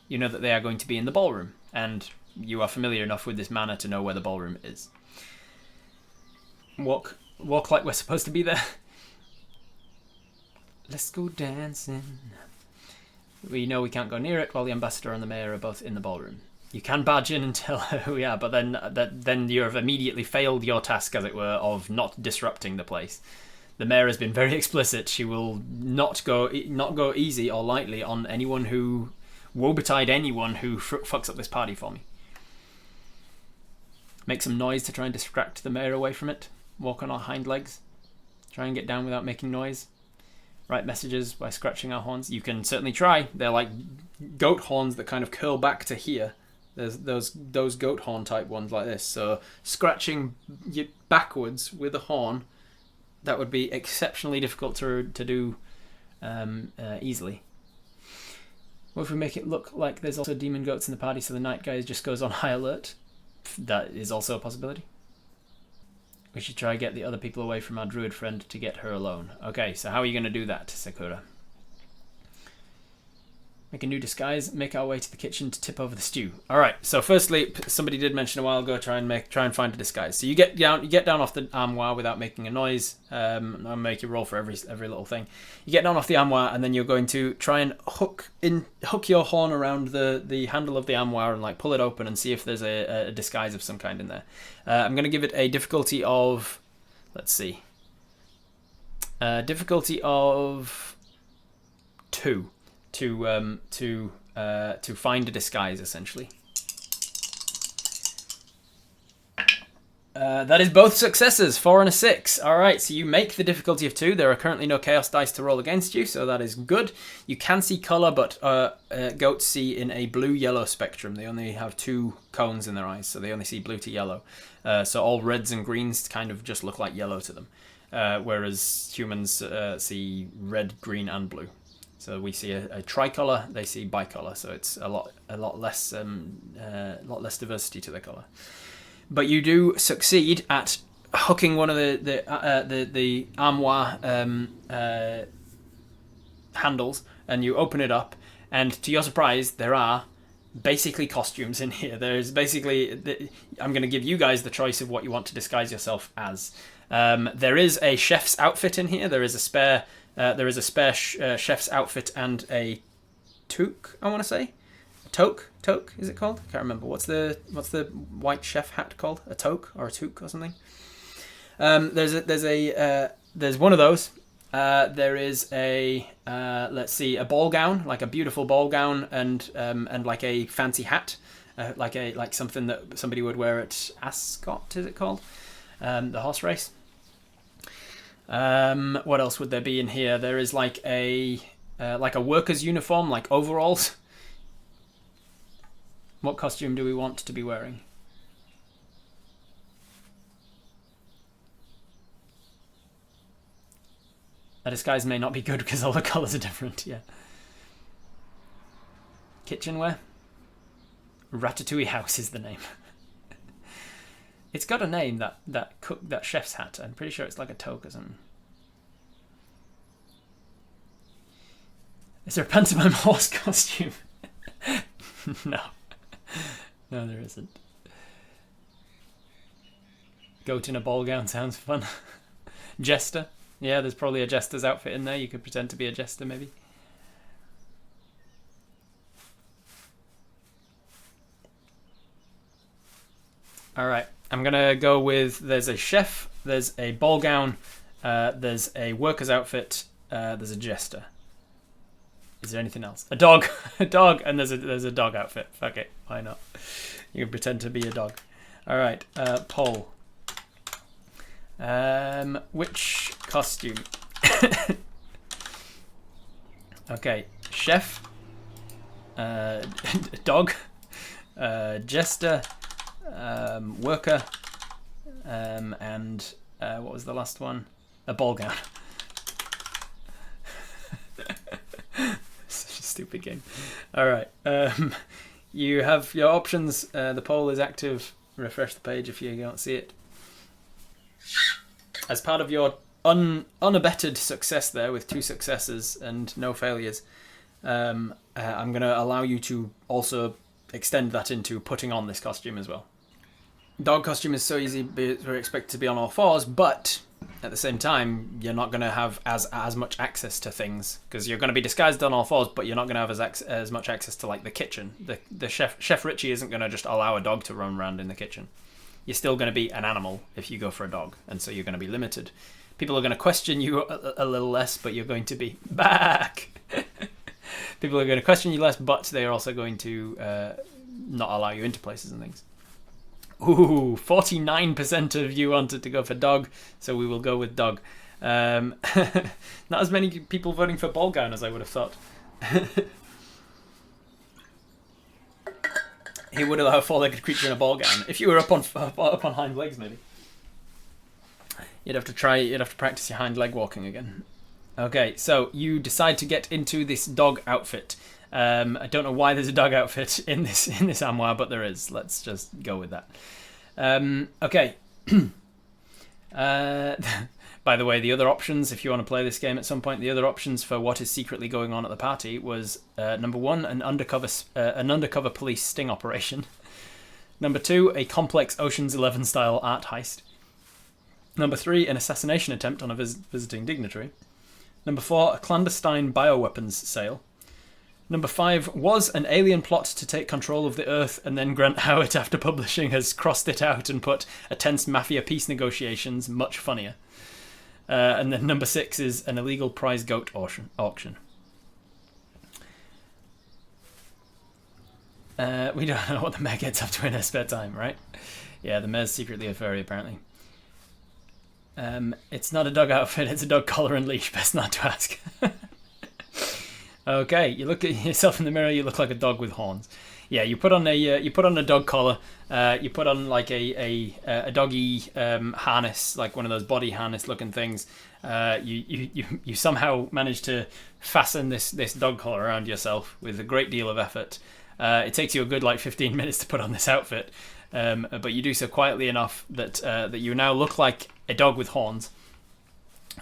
Speaker 1: You know that they are going to be in the ballroom, and you are familiar enough with this manor to know where the ballroom is. Walk like we're supposed to be there. Let's go dancing. We know we can't go near it while the ambassador and the mayor are both in the ballroom. You can barge in and tell her who we are, but then you have immediately failed your task, as it were, of not disrupting the place. The mayor has been very explicit. She will not go easy or lightly on anyone who... Woe betide anyone who fucks up this party for me. Make some noise to try and distract the mayor away from it. Walk on our hind legs. Try and get down without making noise. Write messages by scratching our horns. You can certainly try. They're like goat horns that kind of curl back to here. There's those goat horn type ones like this. So scratching backwards with a horn, that would be exceptionally difficult to do easily. What if we make it look like there's also demon goats in the party, so the night guy just goes on high alert? That is also a possibility. We should try and get the other people away from our druid friend to get her alone. Okay, so how are you going to do that, Sakura? Make a new disguise, make our way to the kitchen to tip over the stew. Alright, so firstly, somebody did mention a while ago, try and find a disguise. So you get down off the armoire without making a noise. I'll make you roll for every little thing. You get down off the armoire, and then you're going to try and hook your horn around the handle of the armoire and like pull it open and see if there's a disguise of some kind in there. I'm going to give it a difficulty of, let's see, difficulty of 2. To find a disguise, essentially. That is both successes, 4 and a 6. Alright, so you make the difficulty of 2. There are currently no chaos dice to roll against you, so that is good. You can see colour, but goats see in a blue-yellow spectrum. They only have 2 cones in their eyes, so they only see blue to yellow. So all reds and greens kind of just look like yellow to them, whereas humans see red, green, and blue. So we see a tricolour, they see bicolour, so it's a lot less diversity to the colour. But you do succeed at hooking one of the armoire handles, and you open it up. And to your surprise, there are basically costumes in here. There's basically I'm going to give you guys the choice of what you want to disguise yourself as. There is a chef's outfit in here. There is a spare chef's outfit and a toque, I want to say. Toque, is it called? I can't remember. What's the white chef hat called? A toque or a toque or something? There's one of those. There is a let's see, a ball gown, like a beautiful ball gown, and like a fancy hat, like something that somebody would wear at Ascot. Is it called? The horse race. What else would there be in here? There is like a worker's uniform, like overalls. What costume do we want to be wearing? A disguise may not be good because all the colours are different, yeah. Kitchenware? Ratatouille House is the name. It's got a name, that chef's hat. I'm pretty sure it's like a toque or something. Is there a pantomime horse costume? No. No, there isn't. Goat in a ball gown sounds fun. Jester. Yeah, there's probably a jester's outfit in there. You could pretend to be a jester, maybe. Alright, I'm going to go with, there's a chef, there's a ball gown, there's a worker's outfit, there's a jester. Is there anything else? A dog. A dog, and there's a dog outfit. Fuck it, why not? You can pretend to be a dog. Alright, poll. Which costume? Okay, chef, dog, jester, worker, and what was the last one? A ball gown. Such a stupid game. Alright, you have your options. The poll is active. Refresh the page if you don't see it. As part of your unabetted success there with 2 successes and no failures, I'm going to allow you to also extend that into putting on this costume as well. Dog costume is so easy, we're expected to be on all 4s, but at the same time, you're not going to have as much access to things, because you're going to be disguised on all 4s, but you're not going to have as much access to like the kitchen. The Chef Richie isn't going to just allow a dog to run around in the kitchen. You're still going to be an animal if you go for a dog, and so you're going to be limited. People are going to question you a little less, but you're going to be back. People are going to question you less, but they are also going to not allow you into places and things. Ooh, 49% of you wanted to go for dog, so we will go with dog. Not as many people voting for ball gown as I would have thought. He would allow a 4-legged creature in a ball gown. If you were up on hind legs, maybe. You'd have to practice your hind leg walking again. Okay, so you decide to get into this dog outfit. I don't know why there's a dog outfit in this armoire, but there is. Let's just go with that. Okay. By the way, the other options, if you want to play this game at some point, the other options for what is secretly going on at the party was number 1, an undercover police sting operation. Number 2, a complex Ocean's 11 style art heist. Number 3, an assassination attempt on a visiting dignitary. Number 4, a clandestine bioweapons sale. Number 5 was an alien plot to take control of the Earth, and then Grant Howitt, after publishing, has crossed it out and put a tense mafia peace negotiations, much funnier. And then number 6 is an illegal prize goat auction. We don't know what the mayor gets up to in her spare time, right? Yeah, the mayor's secretly a furry, apparently. It's not a dog outfit, it's a dog collar and leash. Best not to ask. Okay, you look at yourself in the mirror, you look like a dog with horns. Yeah, you put on a dog collar, you put on like a doggy harness, like one of those body harness looking things. You somehow manage to fasten this dog collar around yourself with a great deal of effort. It takes you a good like 15 minutes to put on this outfit, but you do so quietly enough that you now look like a dog with horns.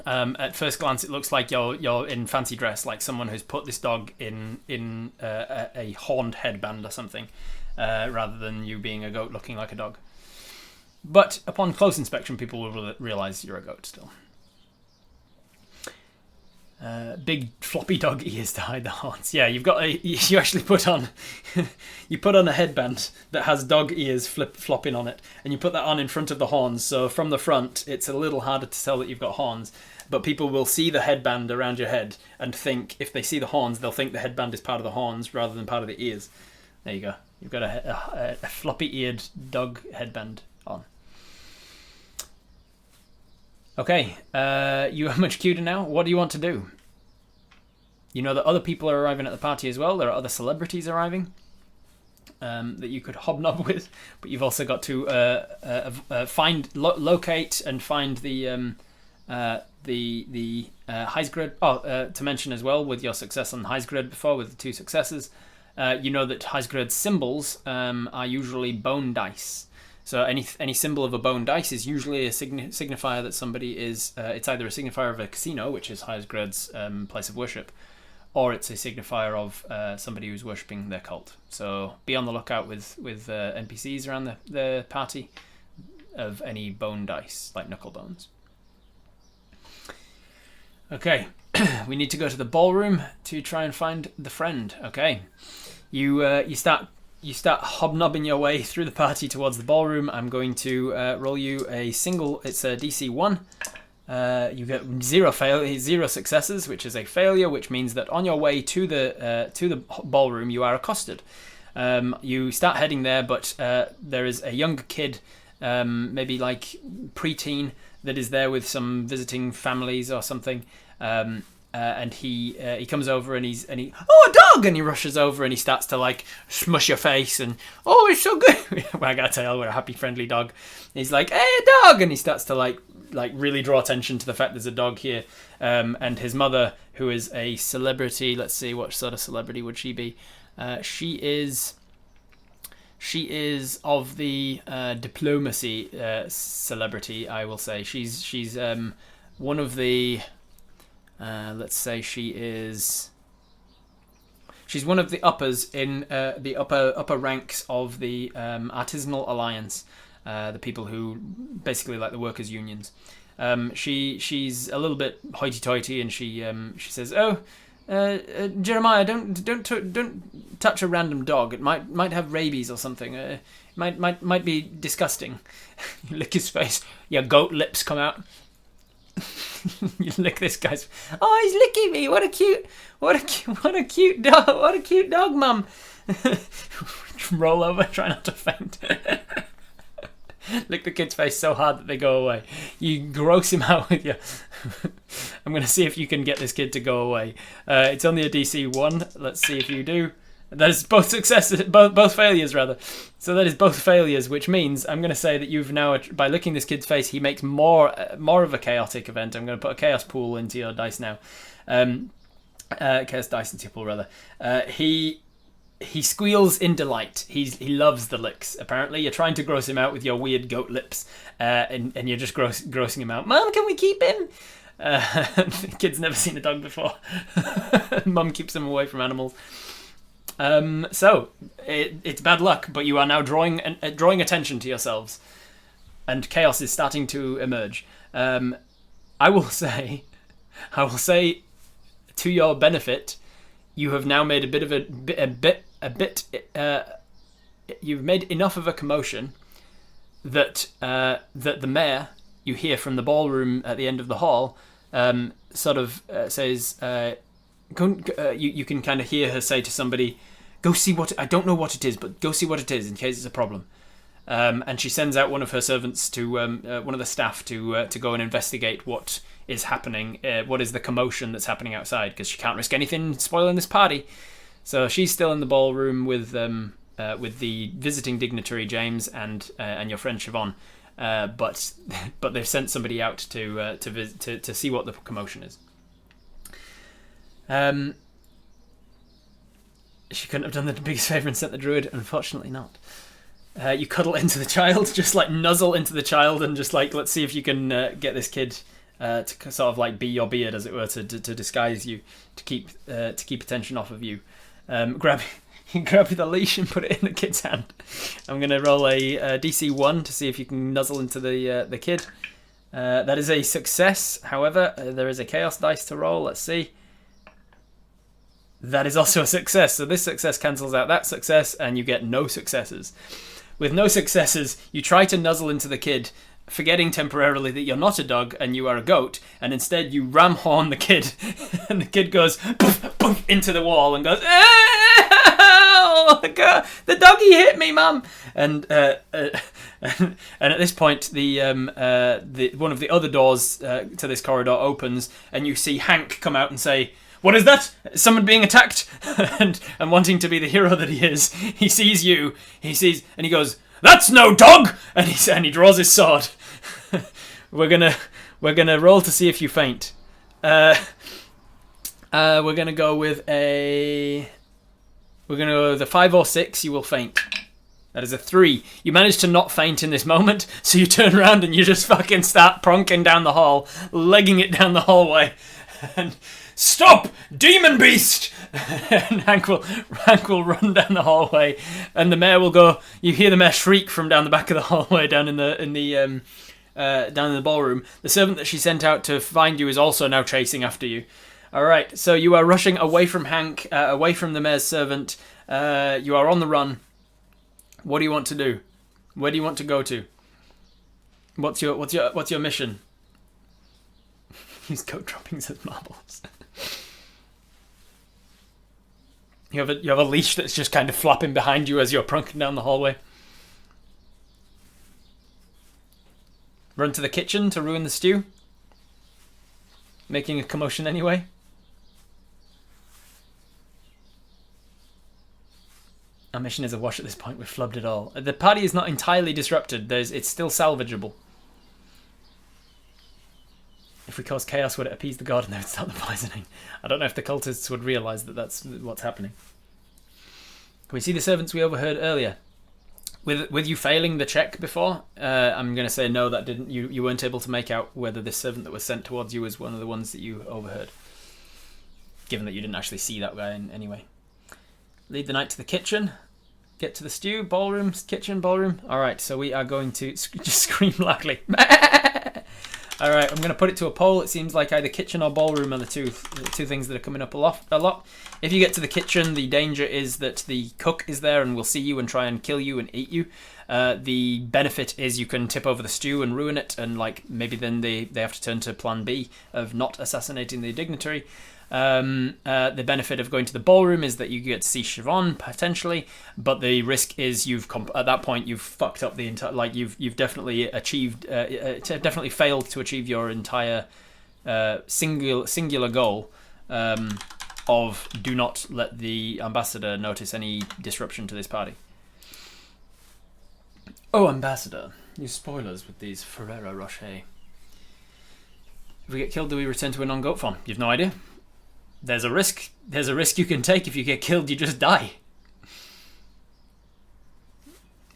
Speaker 1: At first glance, it looks like you're in fancy dress, like someone who's put this dog in a horned headband or something, rather than you being a goat looking like a dog. But upon close inspection, people will realise you're a goat still. Big floppy dog ears to hide the horns. Yeah, you actually put on you put on a headband that has dog ears flopping on it, and you put that on in front of the horns. So from the front, it's a little harder to tell that you've got horns, but people will see the headband around your head and think, if they see the horns, they'll think the headband is part of the horns rather than part of the ears. There you go. You've got a floppy-eared dog headband on. Okay, you are much cuter now. What do you want to do? You know that other people are arriving at the party as well. There are other celebrities arriving that you could hobnob with, but you've also got to locate and find the Heisgrid. To mention as well, with your success on Heisgrid before, with the 2 successes, you know that Heisgrid symbols are usually bone dice. So any symbol of a bone dice is usually a signifier that somebody is. It's either a signifier of a casino, which is Heisgrid's place of worship, or it's a signifier of somebody who's worshipping their cult. So be on the lookout with NPCs around the party of any bone dice, like knuckle bones. Okay, we need to go to the ballroom to try and find the friend. Okay, you start hobnobbing your way through the party towards the ballroom. I'm going to roll you a single. It's a DC 1. You get 0 successes, which is a failure, which means that on your way to the ballroom, you are accosted. You start heading there, but there is a young kid, maybe like preteen, that is there with some visiting families or something. And he comes over and he oh, a dog, and he rushes over and he starts to like smush your face and oh, it's so good. Well, I gotta tell, we're a happy, friendly dog. He's like, hey, a dog, and he starts to like really draw attention to the fact there's a dog here. And his mother, who is a celebrity, let's see, what sort of celebrity would she be? She is of the diplomacy celebrity, I will say. She's one of the let's say she's one of the uppers in the upper ranks of the Artisanal Alliance, the people who basically like the workers' unions. She's a little bit hoity-toity, and she says, "Oh, Jeremiah, don't touch a random dog. It might have rabies or something. It might be disgusting." You lick his face. Your goat lips come out. You lick this guy's. Oh, he's licking me. What a cute dog. What a cute dog, Mum. Roll over. Try not to faint. Lick the kid's face so hard that they go away. You gross him out with your. I'm going to see if you can get this kid to go away. It's only a DC 1. Let's see if you do. That is both successes, both failures rather. So that is both failures, which means I'm going to say that you've now, by licking this kid's face, he makes more of a chaotic event. I'm going to put a chaos pool into your dice now. Chaos dice into your pool rather. He squeals in delight. He loves the licks. Apparently, you're trying to gross him out with your weird goat lips, and you're just grossing him out. Mum, can we keep him? The kid's never seen a dog before. Mum keeps him away from animals. So it's bad luck, but you are now drawing attention to yourselves, and chaos is starting to emerge. I will say, to your benefit, you have now made you've made enough of a commotion that the mayor, you hear from the ballroom at the end of the hall, says. You can kind of hear her say to somebody, "Go see what I don't know what it is, but go see what it is in case it's a problem." and she sends out one of her servants to one of the staff to go and investigate what is happening, what is the commotion that's happening outside, because she can't risk anything spoiling this party. So she's still in the ballroom with the visiting dignitary James and your friend Siobhan, but they've sent somebody out to see what the commotion is. She couldn't have done the biggest favour and sent the druid, unfortunately not. You cuddle into the child, just like nuzzle into the child, and just like, let's see if you can get this kid to sort of like be your beard, as it were, to disguise you, to keep attention off of you. Grab the leash and put it in the kid's hand. I'm going to roll a DC 1 to see if you can nuzzle into the kid. That is a success. However, there is a chaos dice to roll. Let's see. That is also a success. So this success cancels out that success, and you get no successes. With no successes, you try to nuzzle into the kid, forgetting temporarily that you're not a dog and you are a goat, and instead you ram horn the kid, and the kid goes poof, poof, into the wall and goes, "Oh, the doggy hit me, mum!" And at this point, the one of the other doors to this corridor opens, and you see Hank come out and say, "What is that? Someone being attacked?" and wanting to be the hero that he is, he sees you. And he goes, "That's no dog!" And he draws his sword. We're gonna roll to see if you faint. We're gonna go with a 5 or 6. You will faint. That is a 3. You manage to not faint in this moment, so you turn around and you just fucking start pronking down the hall, legging it down the hallway, and "Stop, demon beast!" And Hank will run down the hallway, and the mayor will go. You hear the mayor shriek from down the back of the hallway, down in the ballroom. The servant that she sent out to find you is also now chasing after you. All right, so you are rushing away from Hank, away from the mayor's servant. You are on the run. What do you want to do? Where do you want to go to? What's your mission? Use goat droppings as marbles. You have a leash that's just kind of flapping behind you as you're prunking down the hallway. Run to the kitchen to ruin the stew. Making a commotion anyway. Our mission is a wash at this point. We've flubbed it all. The party is not entirely disrupted. It's still salvageable. If we cause chaos, would it appease the god and they would start the poisoning? I don't know if the cultists would realise that that's what's happening. Can we see the servants we overheard earlier? With you failing the check before, I'm going to say no, that didn't. You weren't able to make out whether this servant that was sent towards you was one of the ones that you overheard. Given that you didn't actually see that guy anyway. Lead the knight to the kitchen. Get to the stew, ballroom, kitchen, ballroom. Alright, so we are going to just scream loudly. Alright, I'm going to put it to a poll. It seems like either kitchen or ballroom are the two things that are coming up a lot. If you get to the kitchen, the danger is that the cook is there and will see you and try and kill you and eat you. The benefit is you can tip over the stew and ruin it, and like maybe then they have to turn to plan B of not assassinating the dignitary. The benefit of going to the ballroom is that you get to see Siobhan potentially, but the risk is at that point you've fucked up the entire. Like you've definitely definitely failed to achieve your entire singular goal of do not let the ambassador notice any disruption to this party. Oh, ambassador, you spoilers with these Ferrero Rocher. If we get killed, do we return to a non-goat form? You've no idea. There's a risk. There's a risk you can take. If you get killed, you just die.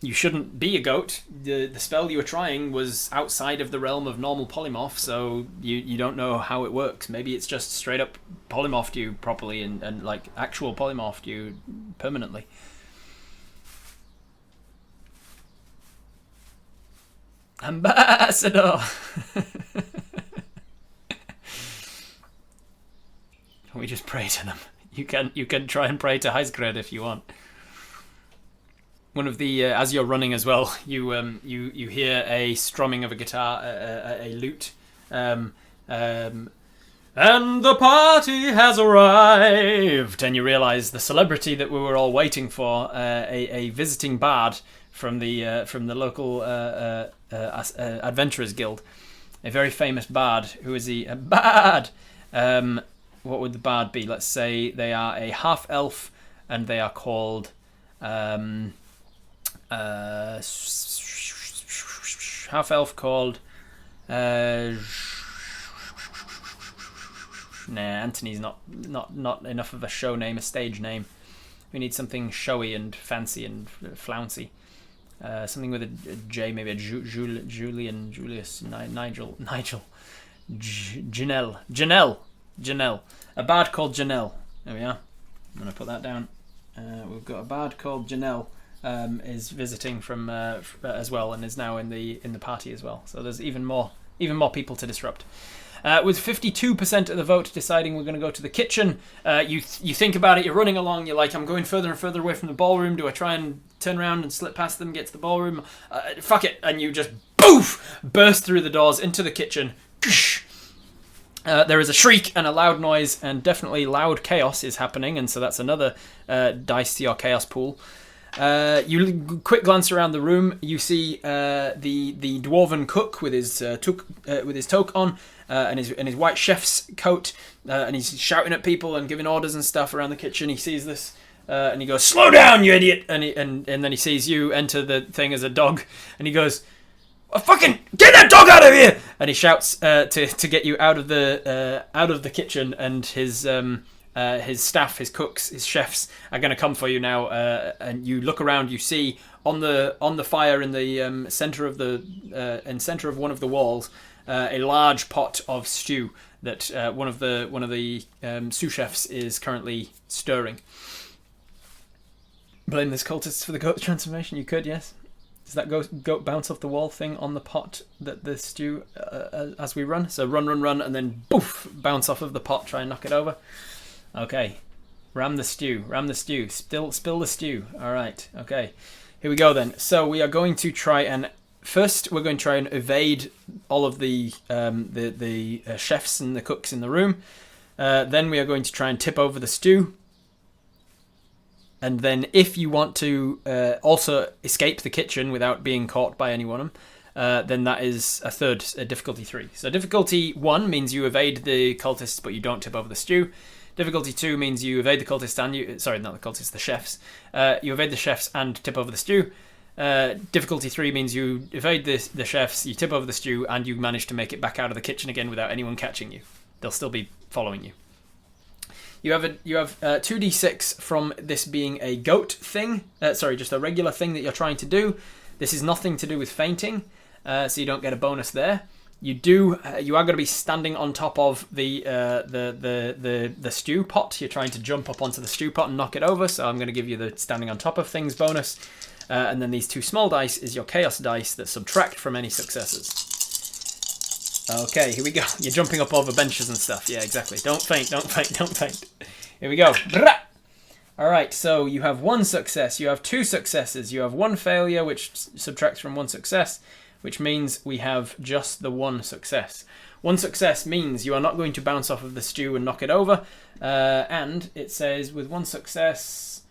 Speaker 1: You shouldn't be a goat. The spell you were trying was outside of the realm of normal polymorph, so you don't know how it works. Maybe it's just straight up polymorphed you properly and like actual polymorphed you permanently. Ambassador! Can we just pray to them? You can try and pray to Heisgred if you want. One of the as you're running as well, you hear a strumming of a guitar, a lute, and the party has arrived. And you realise the celebrity that we were all waiting for, a visiting bard from the local adventurers guild, a very famous bard. Who is he? A bard. What would the bard be? Let's say they are a half elf, and they are called half elf called. Nah, Anthony's not enough of a show name, a stage name. We need something showy and fancy and flouncy. Something with a J, maybe a Julian, Julius, Nigel, Janelle. A bard called Janelle. There we are. I'm going to put that down. We've got a bard called Janelle. Is visiting from as well, and is now in the party as well. So there's even more people to disrupt. With 52% of the vote deciding we're going to go to the kitchen, you think about it. You're running along. You're like, I'm going further and further away from the ballroom. Do I try and turn around and slip past them, get to the ballroom? Fuck it, and you just boof burst through the doors into the kitchen. There is a shriek and a loud noise, and definitely loud chaos is happening, and so that's another dice to your chaos pool. You quick glance around the room. You see the dwarven cook with his toque on and his white chef's coat, and he's shouting at people and giving orders and stuff around the kitchen. He sees this and he goes, "Slow down, you idiot!" And then he sees you enter the thing as a dog, and he goes, "Oh, fucking get that dog out of here!" And he shouts to get you out of the kitchen, and his staff, his cooks, his chefs are going to come for you now. And you look around, you see on the fire in the center of one of the walls a large pot of stew that one of the sous chefs is currently stirring. Blame this cultist for the goat transformation. You could, yes. Does that goat bounce off the wall thing on the pot that the stew as we run? So run, and then boof, bounce off of the pot. Try and knock it over. Okay, ram the stew, spill the stew. All right, okay, here we go then. So we are going to try and evade all of the chefs and the cooks in the room. Then we are going to try and tip over the stew. And then if you want to also escape the kitchen without being caught by any one of them, then that is a difficulty 3. So difficulty 1 means you evade the cultists but you don't tip over the stew. Difficulty 2 means you evade the cultists and the chefs. You evade the chefs and tip over the stew. Difficulty 3 means you evade the chefs, you tip over the stew, and you manage to make it back out of the kitchen again without anyone catching you. They'll still be following you. You have 2d6 from this being a goat thing. Just a regular thing that you're trying to do. This is nothing to do with fainting, so you don't get a bonus there. You are going to be standing on top of the stew pot. You're trying to jump up onto the stew pot and knock it over, so I'm going to give you the standing on top of things bonus. And then these 2 small dice is your chaos dice that subtract from any successes. Okay, here we go. You're jumping up over benches and stuff. Yeah, exactly. Don't faint. Here we go. Alright, so you have 1 success. You have 2 successes. You have 1 failure, which subtracts from 1 success, which means we have just the 1 success. 1 success means you are not going to bounce off of the stew and knock it over. And it says with 1 success,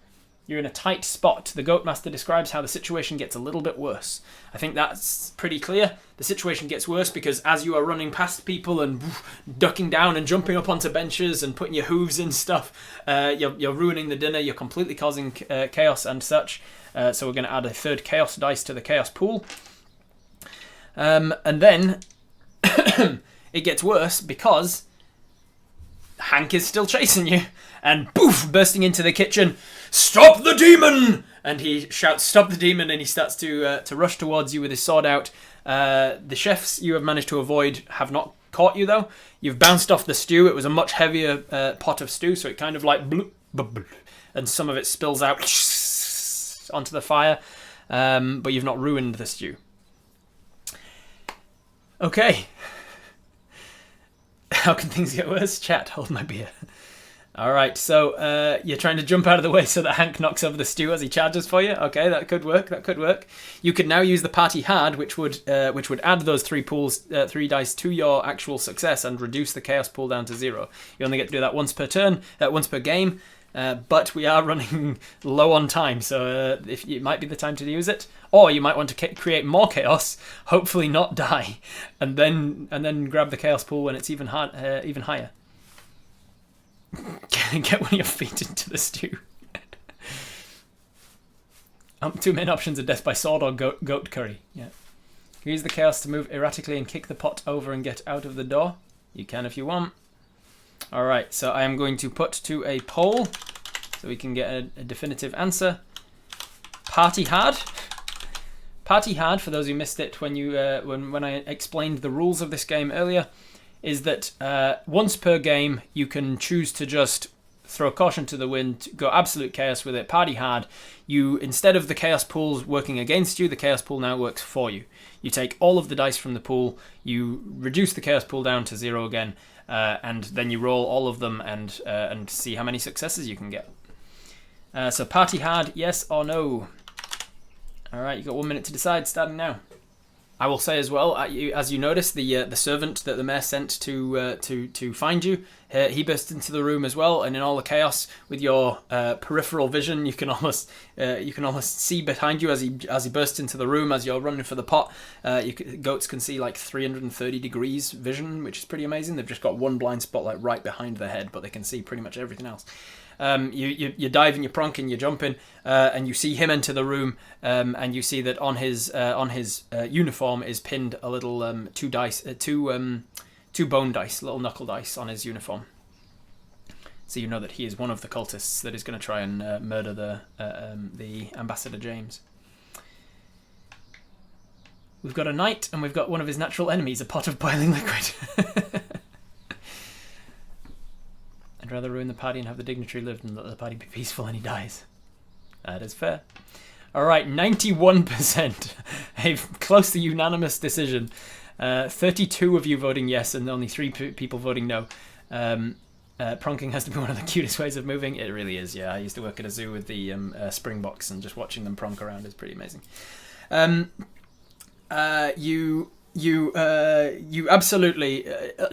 Speaker 1: you're in a tight spot. The Goatmaster describes how the situation gets a little bit worse. I think that's pretty clear. The situation gets worse because as you are running past people and ducking down and jumping up onto benches and putting your hooves in stuff, you're ruining the dinner. You're completely causing chaos and such. So we're going to add a 3rd chaos dice to the chaos pool. And then it gets worse because Hank is still chasing you, and poof, bursting into the kitchen. "Stop the demon!" And he shouts, "Stop the demon!" And he starts to rush towards you with his sword out. The chefs you have managed to avoid have not caught you though. You've bounced off the stew. It was a much heavier pot of stew, so it kind of like bloop, bloop, bloop, and some of it spills out onto the fire. But you've not ruined the stew. Okay. How can things get worse? Chat, hold my beer. Alright, so you're trying to jump out of the way so that Hank knocks over the stew as he charges for you. Okay, that could work. You could now use the party hard, which would add those 3 dice to your actual success and reduce the chaos pool down to 0. You only get to do that once per turn, once per game. but we are running low on time, so if it might be the time to use it, or you might want to create more chaos, hopefully not die, and then grab the chaos pool when it's even higher. Get one of your feet into the stew. Two main options are death by sword or goat curry. Yeah. Use the chaos to move erratically and kick the pot over and get out of the door. You can if you want. Alright, so I am going to put to a poll so we can get a definitive answer. Party hard. Party hard, for those who missed it when I explained the rules of this game earlier, is that once per game you can choose to just throw caution to the wind, go absolute chaos with it, party hard. Instead of the chaos pools working against you, the chaos pool now works for you. You take all of the dice from the pool, you reduce the chaos pool down to 0 again, and then you roll all of them and see how many successes you can get. So party hard, yes or no? Alright, you got 1 minute to decide, starting now. I will say as well, as you notice, the servant that the mayor sent to find you, he burst into the room as well, and in all the chaos, with your peripheral vision, you can almost see behind you as he bursts into the room as you're running for the pot. Goats can see like 330 degrees vision, which is pretty amazing. They've just got one blind spot like right behind their head, but they can see pretty much everything else. You dive and you pronk and you jump in, and you see him enter the room, and you see that on his uniform is pinned a little two bone dice, little knuckle dice on his uniform. So you know that he is one of the cultists that is going to try and murder the Ambassador James. We've got a knight, and we've got one of his natural enemies, a pot of boiling liquid. I'd rather ruin the party and have the dignitary live than let the party be peaceful and he dies. That is fair. Alright, 91%. A close to unanimous decision. 32 of you voting yes and only 3 people voting no. Pronking has to be one of the cutest ways of moving. It really is, yeah. I used to work at a zoo with the springboks, and just watching them pronk around is pretty amazing. You absolutely,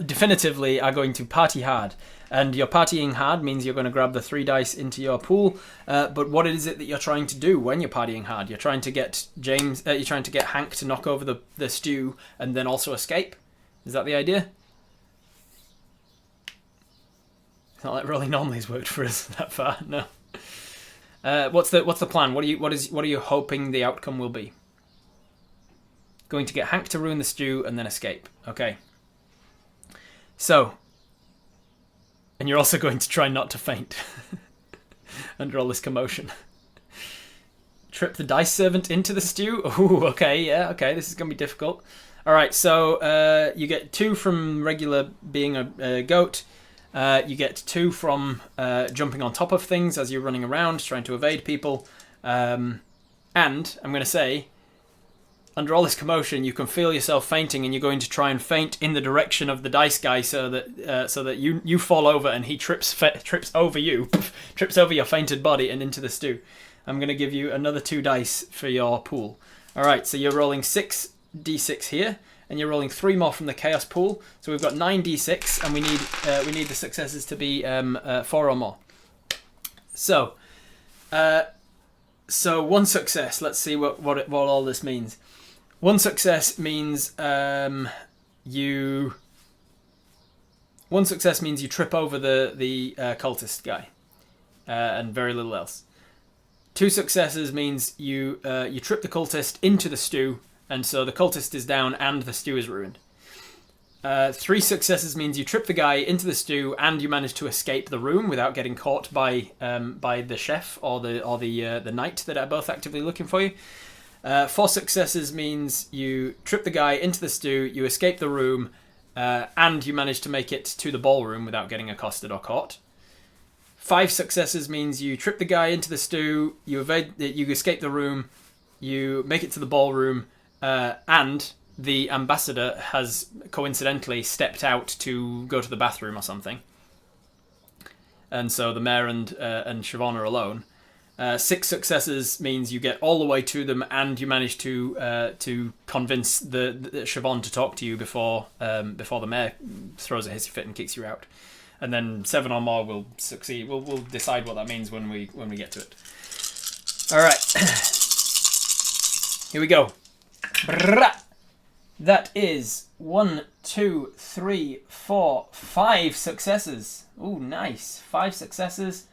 Speaker 1: definitively are going to party hard. And your partying hard means you're going to grab the 3 dice into your pool. But what is it that you're trying to do when you're partying hard? You're trying to get you're trying to get Hank to knock over the stew and then also escape. Is that the idea? It's not like rolling normally has worked for us that far. No. What's the plan? What are you hoping the outcome will be? Going to get Hank to ruin the stew and then escape. Okay. So. And you're also going to try not to faint under all this commotion. Trip the dice servant into the stew? Ooh, okay, yeah, okay, this is going to be difficult. Alright, so you get 2 from regular being a goat. You get 2 from jumping on top of things as you're running around, trying to evade people. And, I'm going to say, under all this commotion, you can feel yourself fainting, and you're going to try and faint in the direction of the dice guy, so that you fall over and he trips over you, trips over your fainted body and into the stew. I'm going to give you another 2 dice for your pool. All right, so you're rolling 6d6 here, and you're rolling 3 more from the chaos pool. So we've got 9d6, and we need the successes to be 4 or more. So 1 success. Let's see what all this means. 1 success means you trip over the cultist guy, and very little else. 2 successes means you trip the cultist into the stew, and so the cultist is down and the stew is ruined. 3 successes means you trip the guy into the stew and you manage to escape the room without getting caught by the chef or the knight that are both actively looking for you. 4 successes means you trip the guy into the stew, you escape the room, and you manage to make it to the ballroom without getting accosted or caught. 5 successes means you trip the guy into the stew, you escape the room, you make it to the ballroom, and the ambassador has coincidentally stepped out to go to the bathroom or something. And so the mayor and Siobhan are alone. 6 successes means you get all the way to them and you manage to convince the Siobhan to talk to you before the mayor throws a hissy fit and kicks you out. and then 7 or more will succeed. We'll decide what that means when we get to it. All right, here we go. That is 1, 2, 3, 4, 5 successes. Ooh, nice. 5 successes,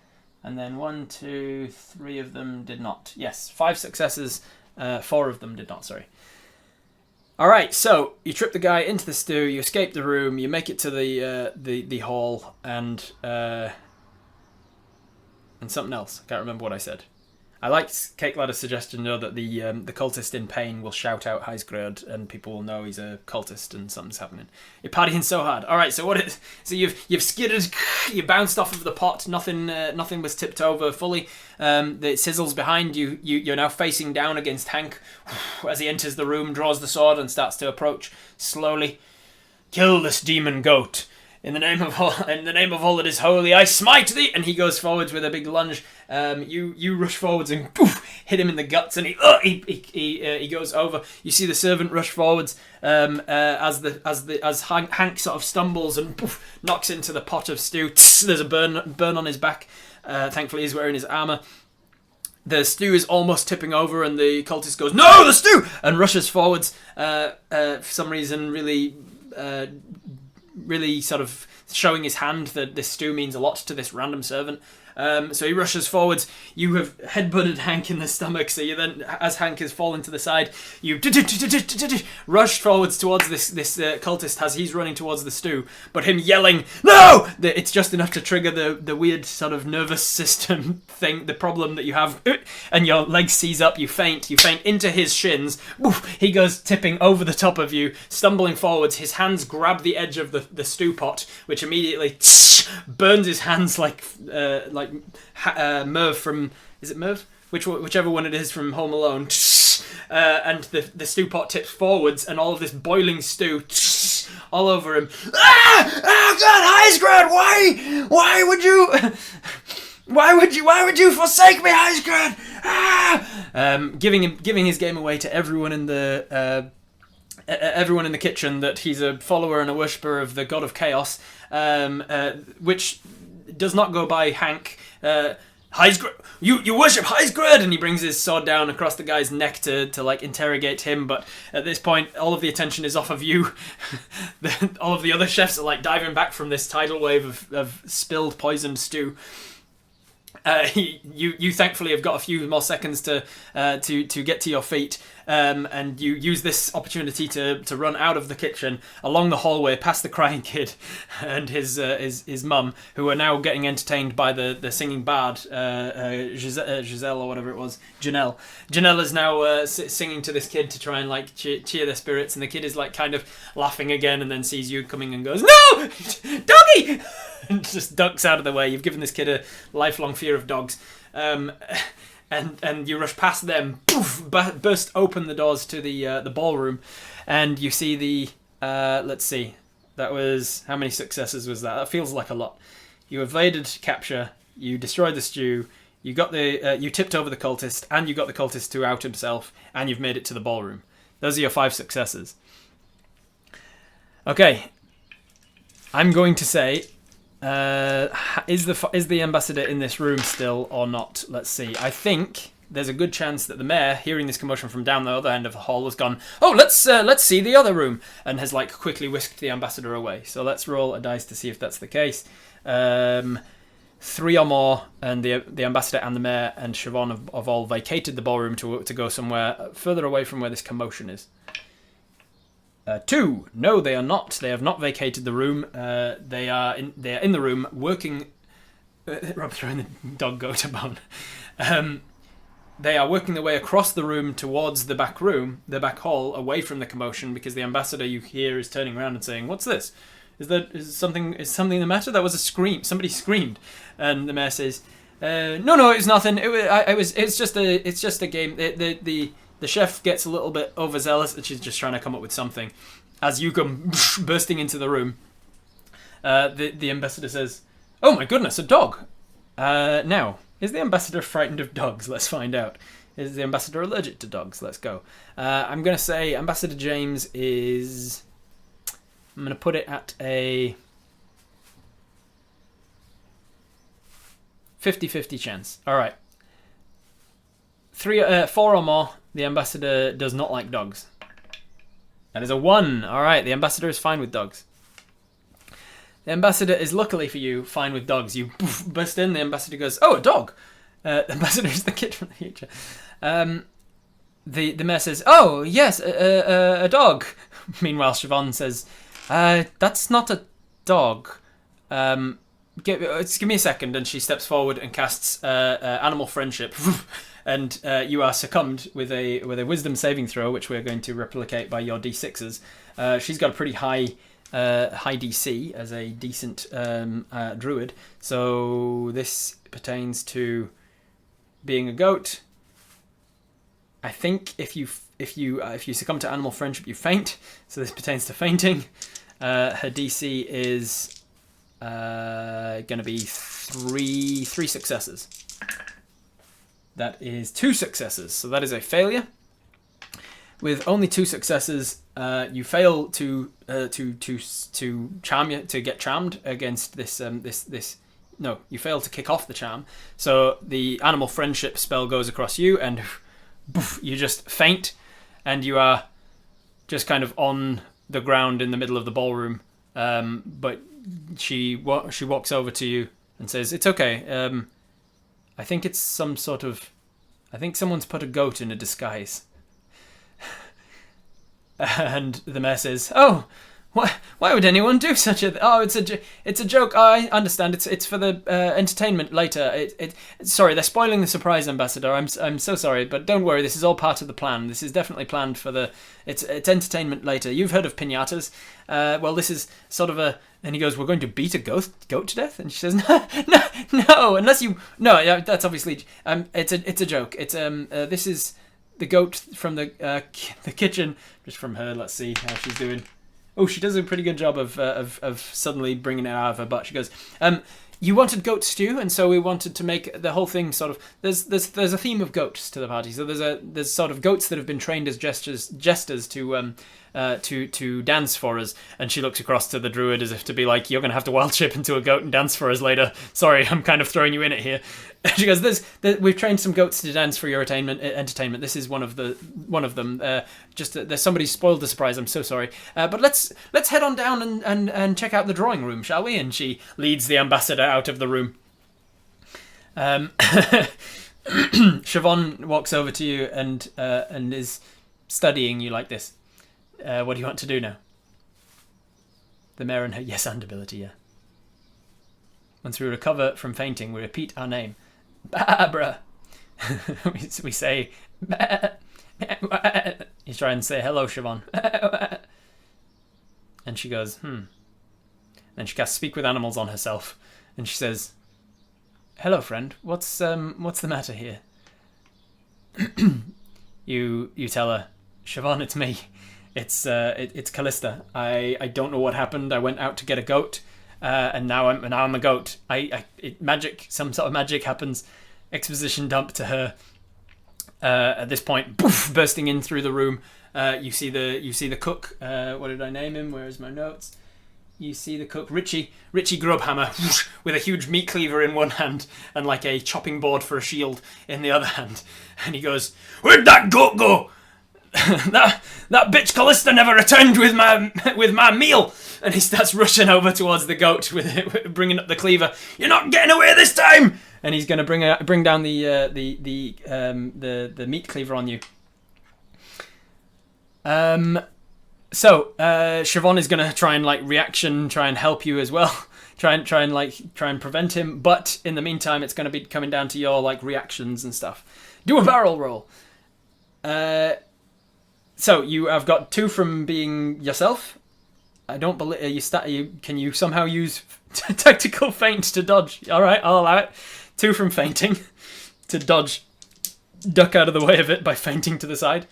Speaker 1: and then 1, 2, 3 of them did not. Yes, 5 successes. 4 of them did not. Sorry. All right, so you trip the guy into the stew, you escape the room, you make it to the hall, and something else. I can't remember what I said. I liked Cake Ladder's suggestion, though, that the cultist in pain will shout out Heisgrad, and people will know he's a cultist and something's happening. You're partying so hard. All right, so so you've skidded, you bounced off of the pot. Nothing was tipped over fully. It sizzles behind you. You're now facing down against Hank as he enters the room, draws the sword, and starts to approach slowly. Kill this demon goat. In the name of all that is holy, I smite thee! And he goes forwards with a big lunge. You rush forwards and poof, hit him in the guts, and he goes over. You see the servant rush forwards as Hank sort of stumbles and poof, knocks into the pot of stew. There's a burn on his back. Thankfully, he's wearing his armor. The stew is almost tipping over, and the cultist goes, "No, the stew!" and rushes forwards. For some reason, really sort of showing his hand that this stew means a lot to this random servant. So he rushes forwards. You have headbutted Hank in the stomach, so you then, as Hank is falling to the side, you rush forwards towards this cultist as he's running towards the stew, but him yelling, "No!" It's just enough to trigger the weird sort of nervous system thing, the problem that you have, and your leg seize up, you faint into his shins. He goes tipping over the top of you, stumbling forwards. His hands grab the edge of the stew pot, which immediately burns his hands like Merv from... Is it Merv? Whichever one it is from Home Alone. And the stew pot tips forwards, and all of this boiling stew all over him. Ah! Oh God, Heisgrad! Why would you... Why would you forsake me, Heisgrad? Ah! Giving his game away to everyone in the kitchen that he's a follower and a worshipper of the god of chaos, which does not go by Hank. Heisgrad, you worship Heisgrad, and he brings his sword down across the guy's neck to like interrogate him. But at this point, all of the attention is off of you. All of the other chefs are like diving back from this tidal wave of spilled poisoned stew. You thankfully have got a few more seconds to get to your feet, and you use this opportunity to run out of the kitchen, along the hallway, past the crying kid and his mum, who are now getting entertained by the singing bard, Giselle or whatever it was, Janelle. Janelle is now singing to this kid to try and like cheer their spirits, and the kid is like kind of laughing again, and then sees you coming and goes, "No, doggy!" and just ducks out of the way. You've given this kid a lifelong fear of dogs. And you rush past them, poof, burst open the doors to the ballroom, and you see the... let's see. That was... How many successes was that? That feels like a lot. You evaded capture, you destroyed the stew, you got you tipped over the cultist, and you got the cultist to out himself, and you've made it to the ballroom. Those are your 5 successes. Okay. I'm going to say... is the ambassador in this room still or not? Let's see. I think there's a good chance that the mayor, hearing this commotion from down the other end of the hall, has gone, "Oh, let's see the other room," and has like quickly whisked the ambassador away. So let's roll a dice to see if that's the case. 3 or more, and the ambassador and the mayor and Siobhan have all vacated the ballroom to go somewhere further away from where this commotion is. 2. No, they are not. They have not vacated the room. They are in the room working. Rob's throwing the dog goat a bone. They are working their way across the room towards the back room, the back hall, away from the commotion, because the ambassador you hear is turning around and saying, "What's this? Is something the matter? That was a scream. Somebody screamed." And the mayor says, "No, it's nothing. It's just a game. The chef gets a little bit overzealous, and she's just trying to come up with something. As you come bursting into the room, the ambassador says, "Oh my goodness, a dog!" Now, is the ambassador frightened of dogs? Let's find out. Is the ambassador allergic to dogs? Let's go. I'm going to say Ambassador James is... I'm going to put it at a... 50-50 chance. All right. 4 or more. The ambassador does not like dogs. That is a 1. All right. The ambassador is fine with dogs. The ambassador is luckily for you fine with dogs. You burst in. The ambassador goes, "Oh, a dog." The ambassador is the kid from the future. The mayor says, "Oh, yes, a dog." Meanwhile, Siobhan says, "That's not a dog. Give me a second." And she steps forward and casts animal friendship. And you are succumbed with a wisdom saving throw, which we're going to replicate by your d6s. She's got a pretty high DC as a decent druid. So this pertains to being a goat. I think if you succumb to animal friendship, you faint. So this pertains to fainting. Her DC is going to be three successes. That is 2 successes. So that is a failure. With only 2 successes, you fail to get charmed against this. No, you fail to kick off the charm. So the animal friendship spell goes across you, and you just faint, and you are just kind of on the ground in the middle of the ballroom. But she walks over to you and says, "It's okay. I think it's some sort of... I think someone's put a goat in a disguise." And the mayor says, "Oh, why would anyone do such a... Oh, it's a joke. Oh, I understand. It's for the entertainment later. Sorry, they're spoiling the surprise, Ambassador. I'm so sorry, but don't worry. This is all part of the plan. This is definitely planned for the... It's entertainment later. You've heard of piñatas. Well, this is sort of a..." And he goes, "We're going to beat a goat to death?" And she says, "No, unless you... No, yeah, that's obviously... it's a joke. It's this is the goat from the kitchen." Just from her, let's see how she's doing. Oh, she does a pretty good job of suddenly bringing it out of her butt. She goes, "You wanted goat stew, and so we wanted to make the whole thing sort of... There's a theme of goats to the party. So there's sort of goats that have been trained as jesters to dance for us." And she looks across to the druid as if to be like, "You're going to have to wild shape into a goat and dance for us later. Sorry, I'm kind of throwing you in it here." She goes, "We've trained some goats to dance for your entertainment. This is one of them. There's somebody spoiled the surprise. I'm so sorry. But let's head on down and check out the drawing room, shall we?" And she leads the ambassador out of the room. Siobhan walks over to you and is studying you like this. "What do you want to do now?" The mayor and her yes and ability, yeah. "Once we recover from fainting, we repeat our name. Barbara." we say, you try and say, "Hello, Siobhan." And she goes, Then she casts Speak with Animals on herself. And she says, "Hello, friend. What's the matter here?" You tell her, "Siobhan, it's me. It's Callista. I don't know what happened. I went out to get a goat, and now I'm a goat. Some sort of magic happens." Exposition dump to her. At this point, poof, bursting in through the room. You see the cook. What did I name him? Where is my notes? You see the cook, Richie Grubhammer, whoosh, with a huge meat cleaver in one hand and like a chopping board for a shield in the other hand. And he goes, "Where'd that goat go? that bitch Callista never returned with my meal." And he starts rushing over towards the goat with bringing up the cleaver. "You're not getting away this time!" And he's going to bring down the meat cleaver on you. So Siobhan is going to try and try and help you as well. try and prevent him. But in the meantime, it's going to be coming down to your reactions and stuff. Do a barrel roll. So you have got 2 from being yourself. I don't believe can you somehow use tactical feint to dodge? All right, I'll allow it. 2 from fainting to dodge, duck out of the way of it by fainting to the side.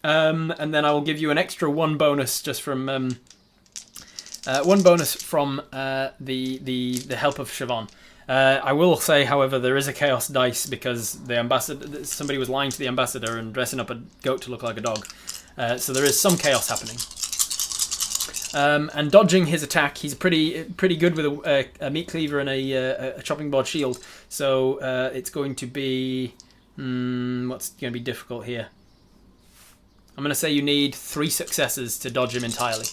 Speaker 1: And then I will give you an extra 1 bonus just from the help of Siobhan. I will say, however, there is a chaos dice because somebody was lying to the ambassador and dressing up a goat to look like a dog. So there is some chaos happening. and dodging his attack. He's pretty good with a meat cleaver and a chopping board shield. So it's going to be what's going to be difficult here. I'm going to say you need 3 successes to dodge him entirely.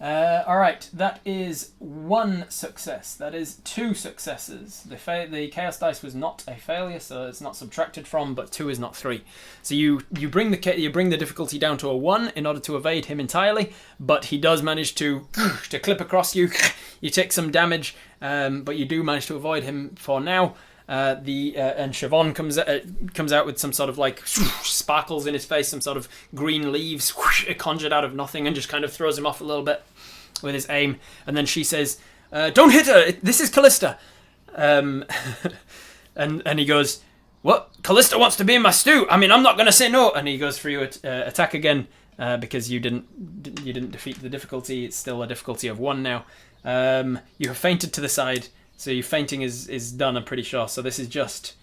Speaker 1: Alright, that is 1 success. That is 2 successes. The Chaos Dice was not a failure, so it's not subtracted from, but 2 is not 3. So you bring the difficulty down to a 1 in order to evade him entirely, but he does manage to clip across you. You take some damage, but you do manage to avoid him for now. And Siobhan comes out with some sort of like sparkles in his face, some sort of green leaves conjured out of nothing, and just kind of throws him off a little bit with his aim. And then she says, "Don't hit her! This is Callista." And he goes, "What? Callista wants to be in my stew. I mean, I'm not going to say no." And he goes for you attack again because you didn't defeat the difficulty. It's still a difficulty of 1 now. You have fainted to the side. So your fainting is done, I'm pretty sure. So this is just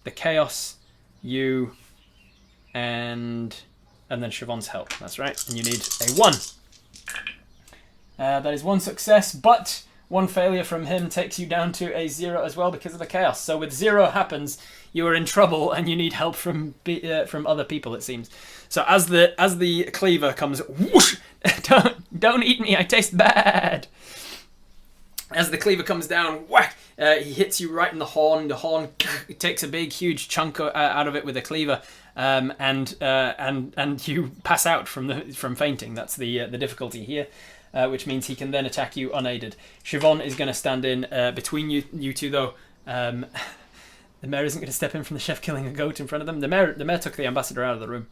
Speaker 1: the Chaos, you, and then Siobhan's help. That's right. And you need a 1. That is 1 success, but 1 failure from him takes you down to a 0 as well because of the Chaos. So with 0 happens, you are in trouble and you need help from other people, it seems. So as the cleaver comes, whoosh, don't eat me, I taste bad. As the cleaver comes down, whack! He hits you right in the horn. The horn takes a big, huge chunk out of it with a cleaver, and you pass out from fainting. That's the difficulty here, which means he can then attack you unaided. Siobhan is going to stand in between you two, though. The mayor isn't going to step in from the chef killing a goat in front of them. The mayor took the ambassador out of the room.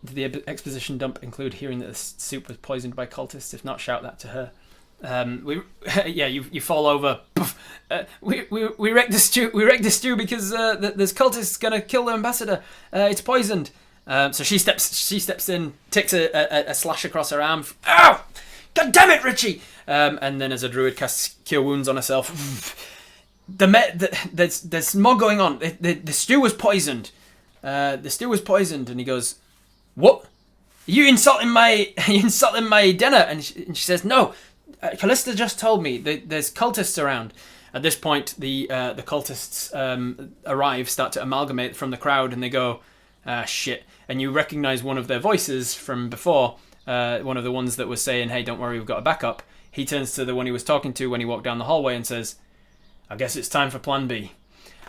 Speaker 1: Did the exposition dump include hearing that the soup was poisoned by cultists? If not, shout that to her. You fall over. We wrecked the stew. We wrecked the stew because there's cultists gonna kill the ambassador. It's poisoned. So she steps in, takes a slash across her arm. Ow! God damn it, Richie! And then as a druid casts Cure Wounds on herself. There's more going on. The stew was poisoned. The stew was poisoned, and he goes, "What? You insulting my dinner?" And she says, "No, Callista just told me that there's cultists around." At this point, the cultists arrive, start to amalgamate from the crowd, and they go, "Ah, shit!" And you recognise one of their voices from before, one of the ones that was saying, "Hey, don't worry, we've got a backup." He turns to the one he was talking to when he walked down the hallway and says, "I guess it's time for Plan B."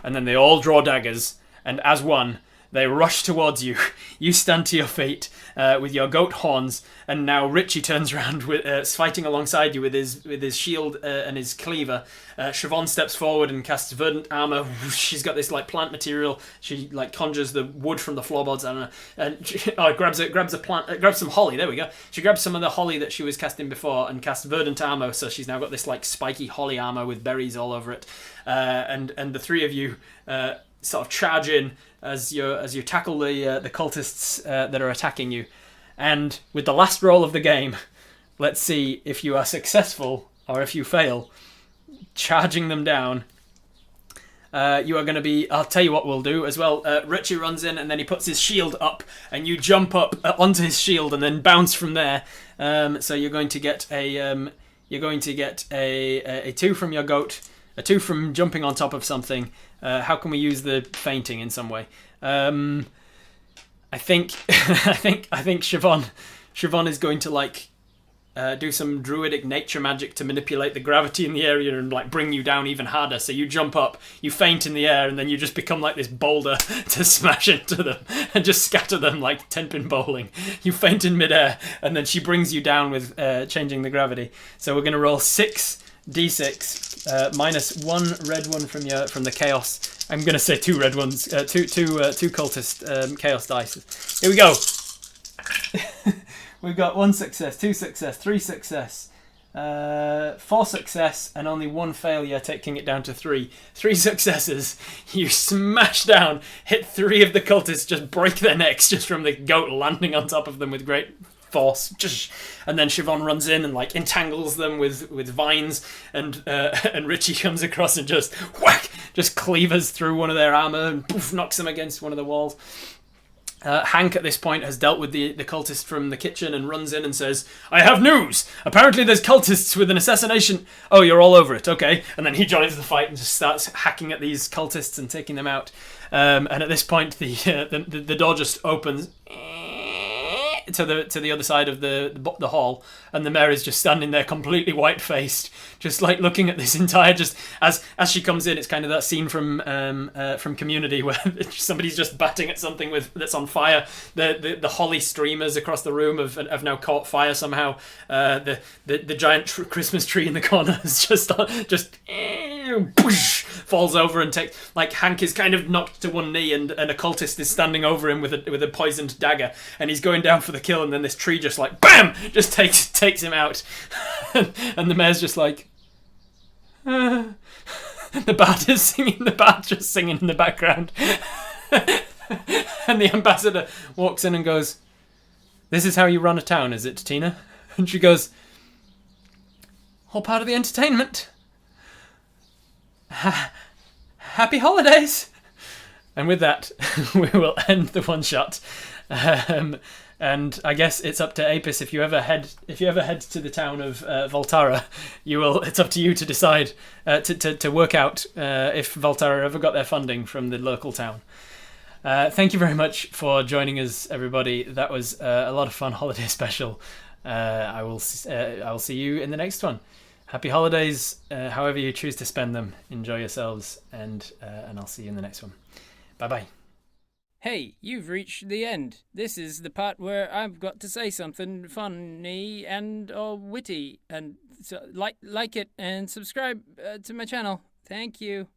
Speaker 1: And then they all draw daggers, and as one, they rush towards you. You stand to your feet with your goat horns, and now Richie turns around, fighting alongside you with his shield and his cleaver. Siobhan steps forward and casts verdant armor. She's got this like plant material. She like conjures the wood from the floorboards and grabs some holly. There we go. She grabs some of the holly that she was casting before and casts verdant armor. So she's now got this like spiky holly armor with berries all over it. And the 3 of you sort of charge in as you tackle the cultists that are attacking you. And with the last roll of the game, let's see if you are successful or if you fail. Charging them down. You are going to be... I'll tell you what we'll do as well. Richie runs in and then he puts his shield up and you jump up onto his shield and then bounce from there. So you're going to get a 2 from your goat, a 2 from jumping on top of something. How can we use the fainting in some way? I think Siobhan is going to like do some druidic nature magic to manipulate the gravity in the area and like bring you down even harder. So you jump up, you faint in the air, and then you just become like this boulder to smash into them and just scatter them like 10-pin bowling. You faint in midair, and then she brings you down with changing the gravity. So we're going to roll 6d6 minus 1 red one from the chaos. I'm going to say 2 red ones, two cultist chaos dice. Here we go. We've got 1 success, 2 success, 3 success, 4 success, and only 1 failure, taking it down to 3. 3 successes. You smash down, hit 3 of the cultists, just break their necks just from the goat landing on top of them with great force. And then Siobhan runs in and like entangles them with vines, and Richie comes across and just whack, just cleavers through one of their armor and poof, knocks them against one of the walls. Hank at this point has dealt with the cultist from the kitchen and runs in and says, "I have news! Apparently there's cultists with an assassination." "Oh, you're all over it, okay." And then he joins the fight and just starts hacking at these cultists and taking them out. And at this point, the door just opens to the other side of the hall, and the mayor is just standing there completely white-faced, just like looking at this entire, just as she comes in. It's kind of that scene from Community where somebody's just batting at something that's on fire. The holly streamers across the room have now caught fire somehow. The giant Christmas tree in the corner is just falls over and takes, like, Hank is kind of knocked to one knee, and a cultist is standing over him with a poisoned dagger, and he's going down for the kill, and then this tree just like BAM just takes him out. And the mayor's just like the bard is singing, just singing in the background. And the ambassador walks in and goes, "This is how you run a town, is it, Tina?" And she goes, "All part of the entertainment. Happy holidays." And with that, we will end the one shot. And I guess it's up to Apis. If you ever head to the town of Voltara, it's up to you to decide to work out if Voltara ever got their funding from the local town. Thank you very much for joining us, everybody. That was a lot of fun holiday special. I will see you in the next one. Happy holidays, however you choose to spend them. Enjoy yourselves, and I'll see you in the next one. Bye-bye.
Speaker 2: Hey, you've reached the end. This is the part where I've got to say something funny and or witty, and so like it and subscribe to my channel. Thank you.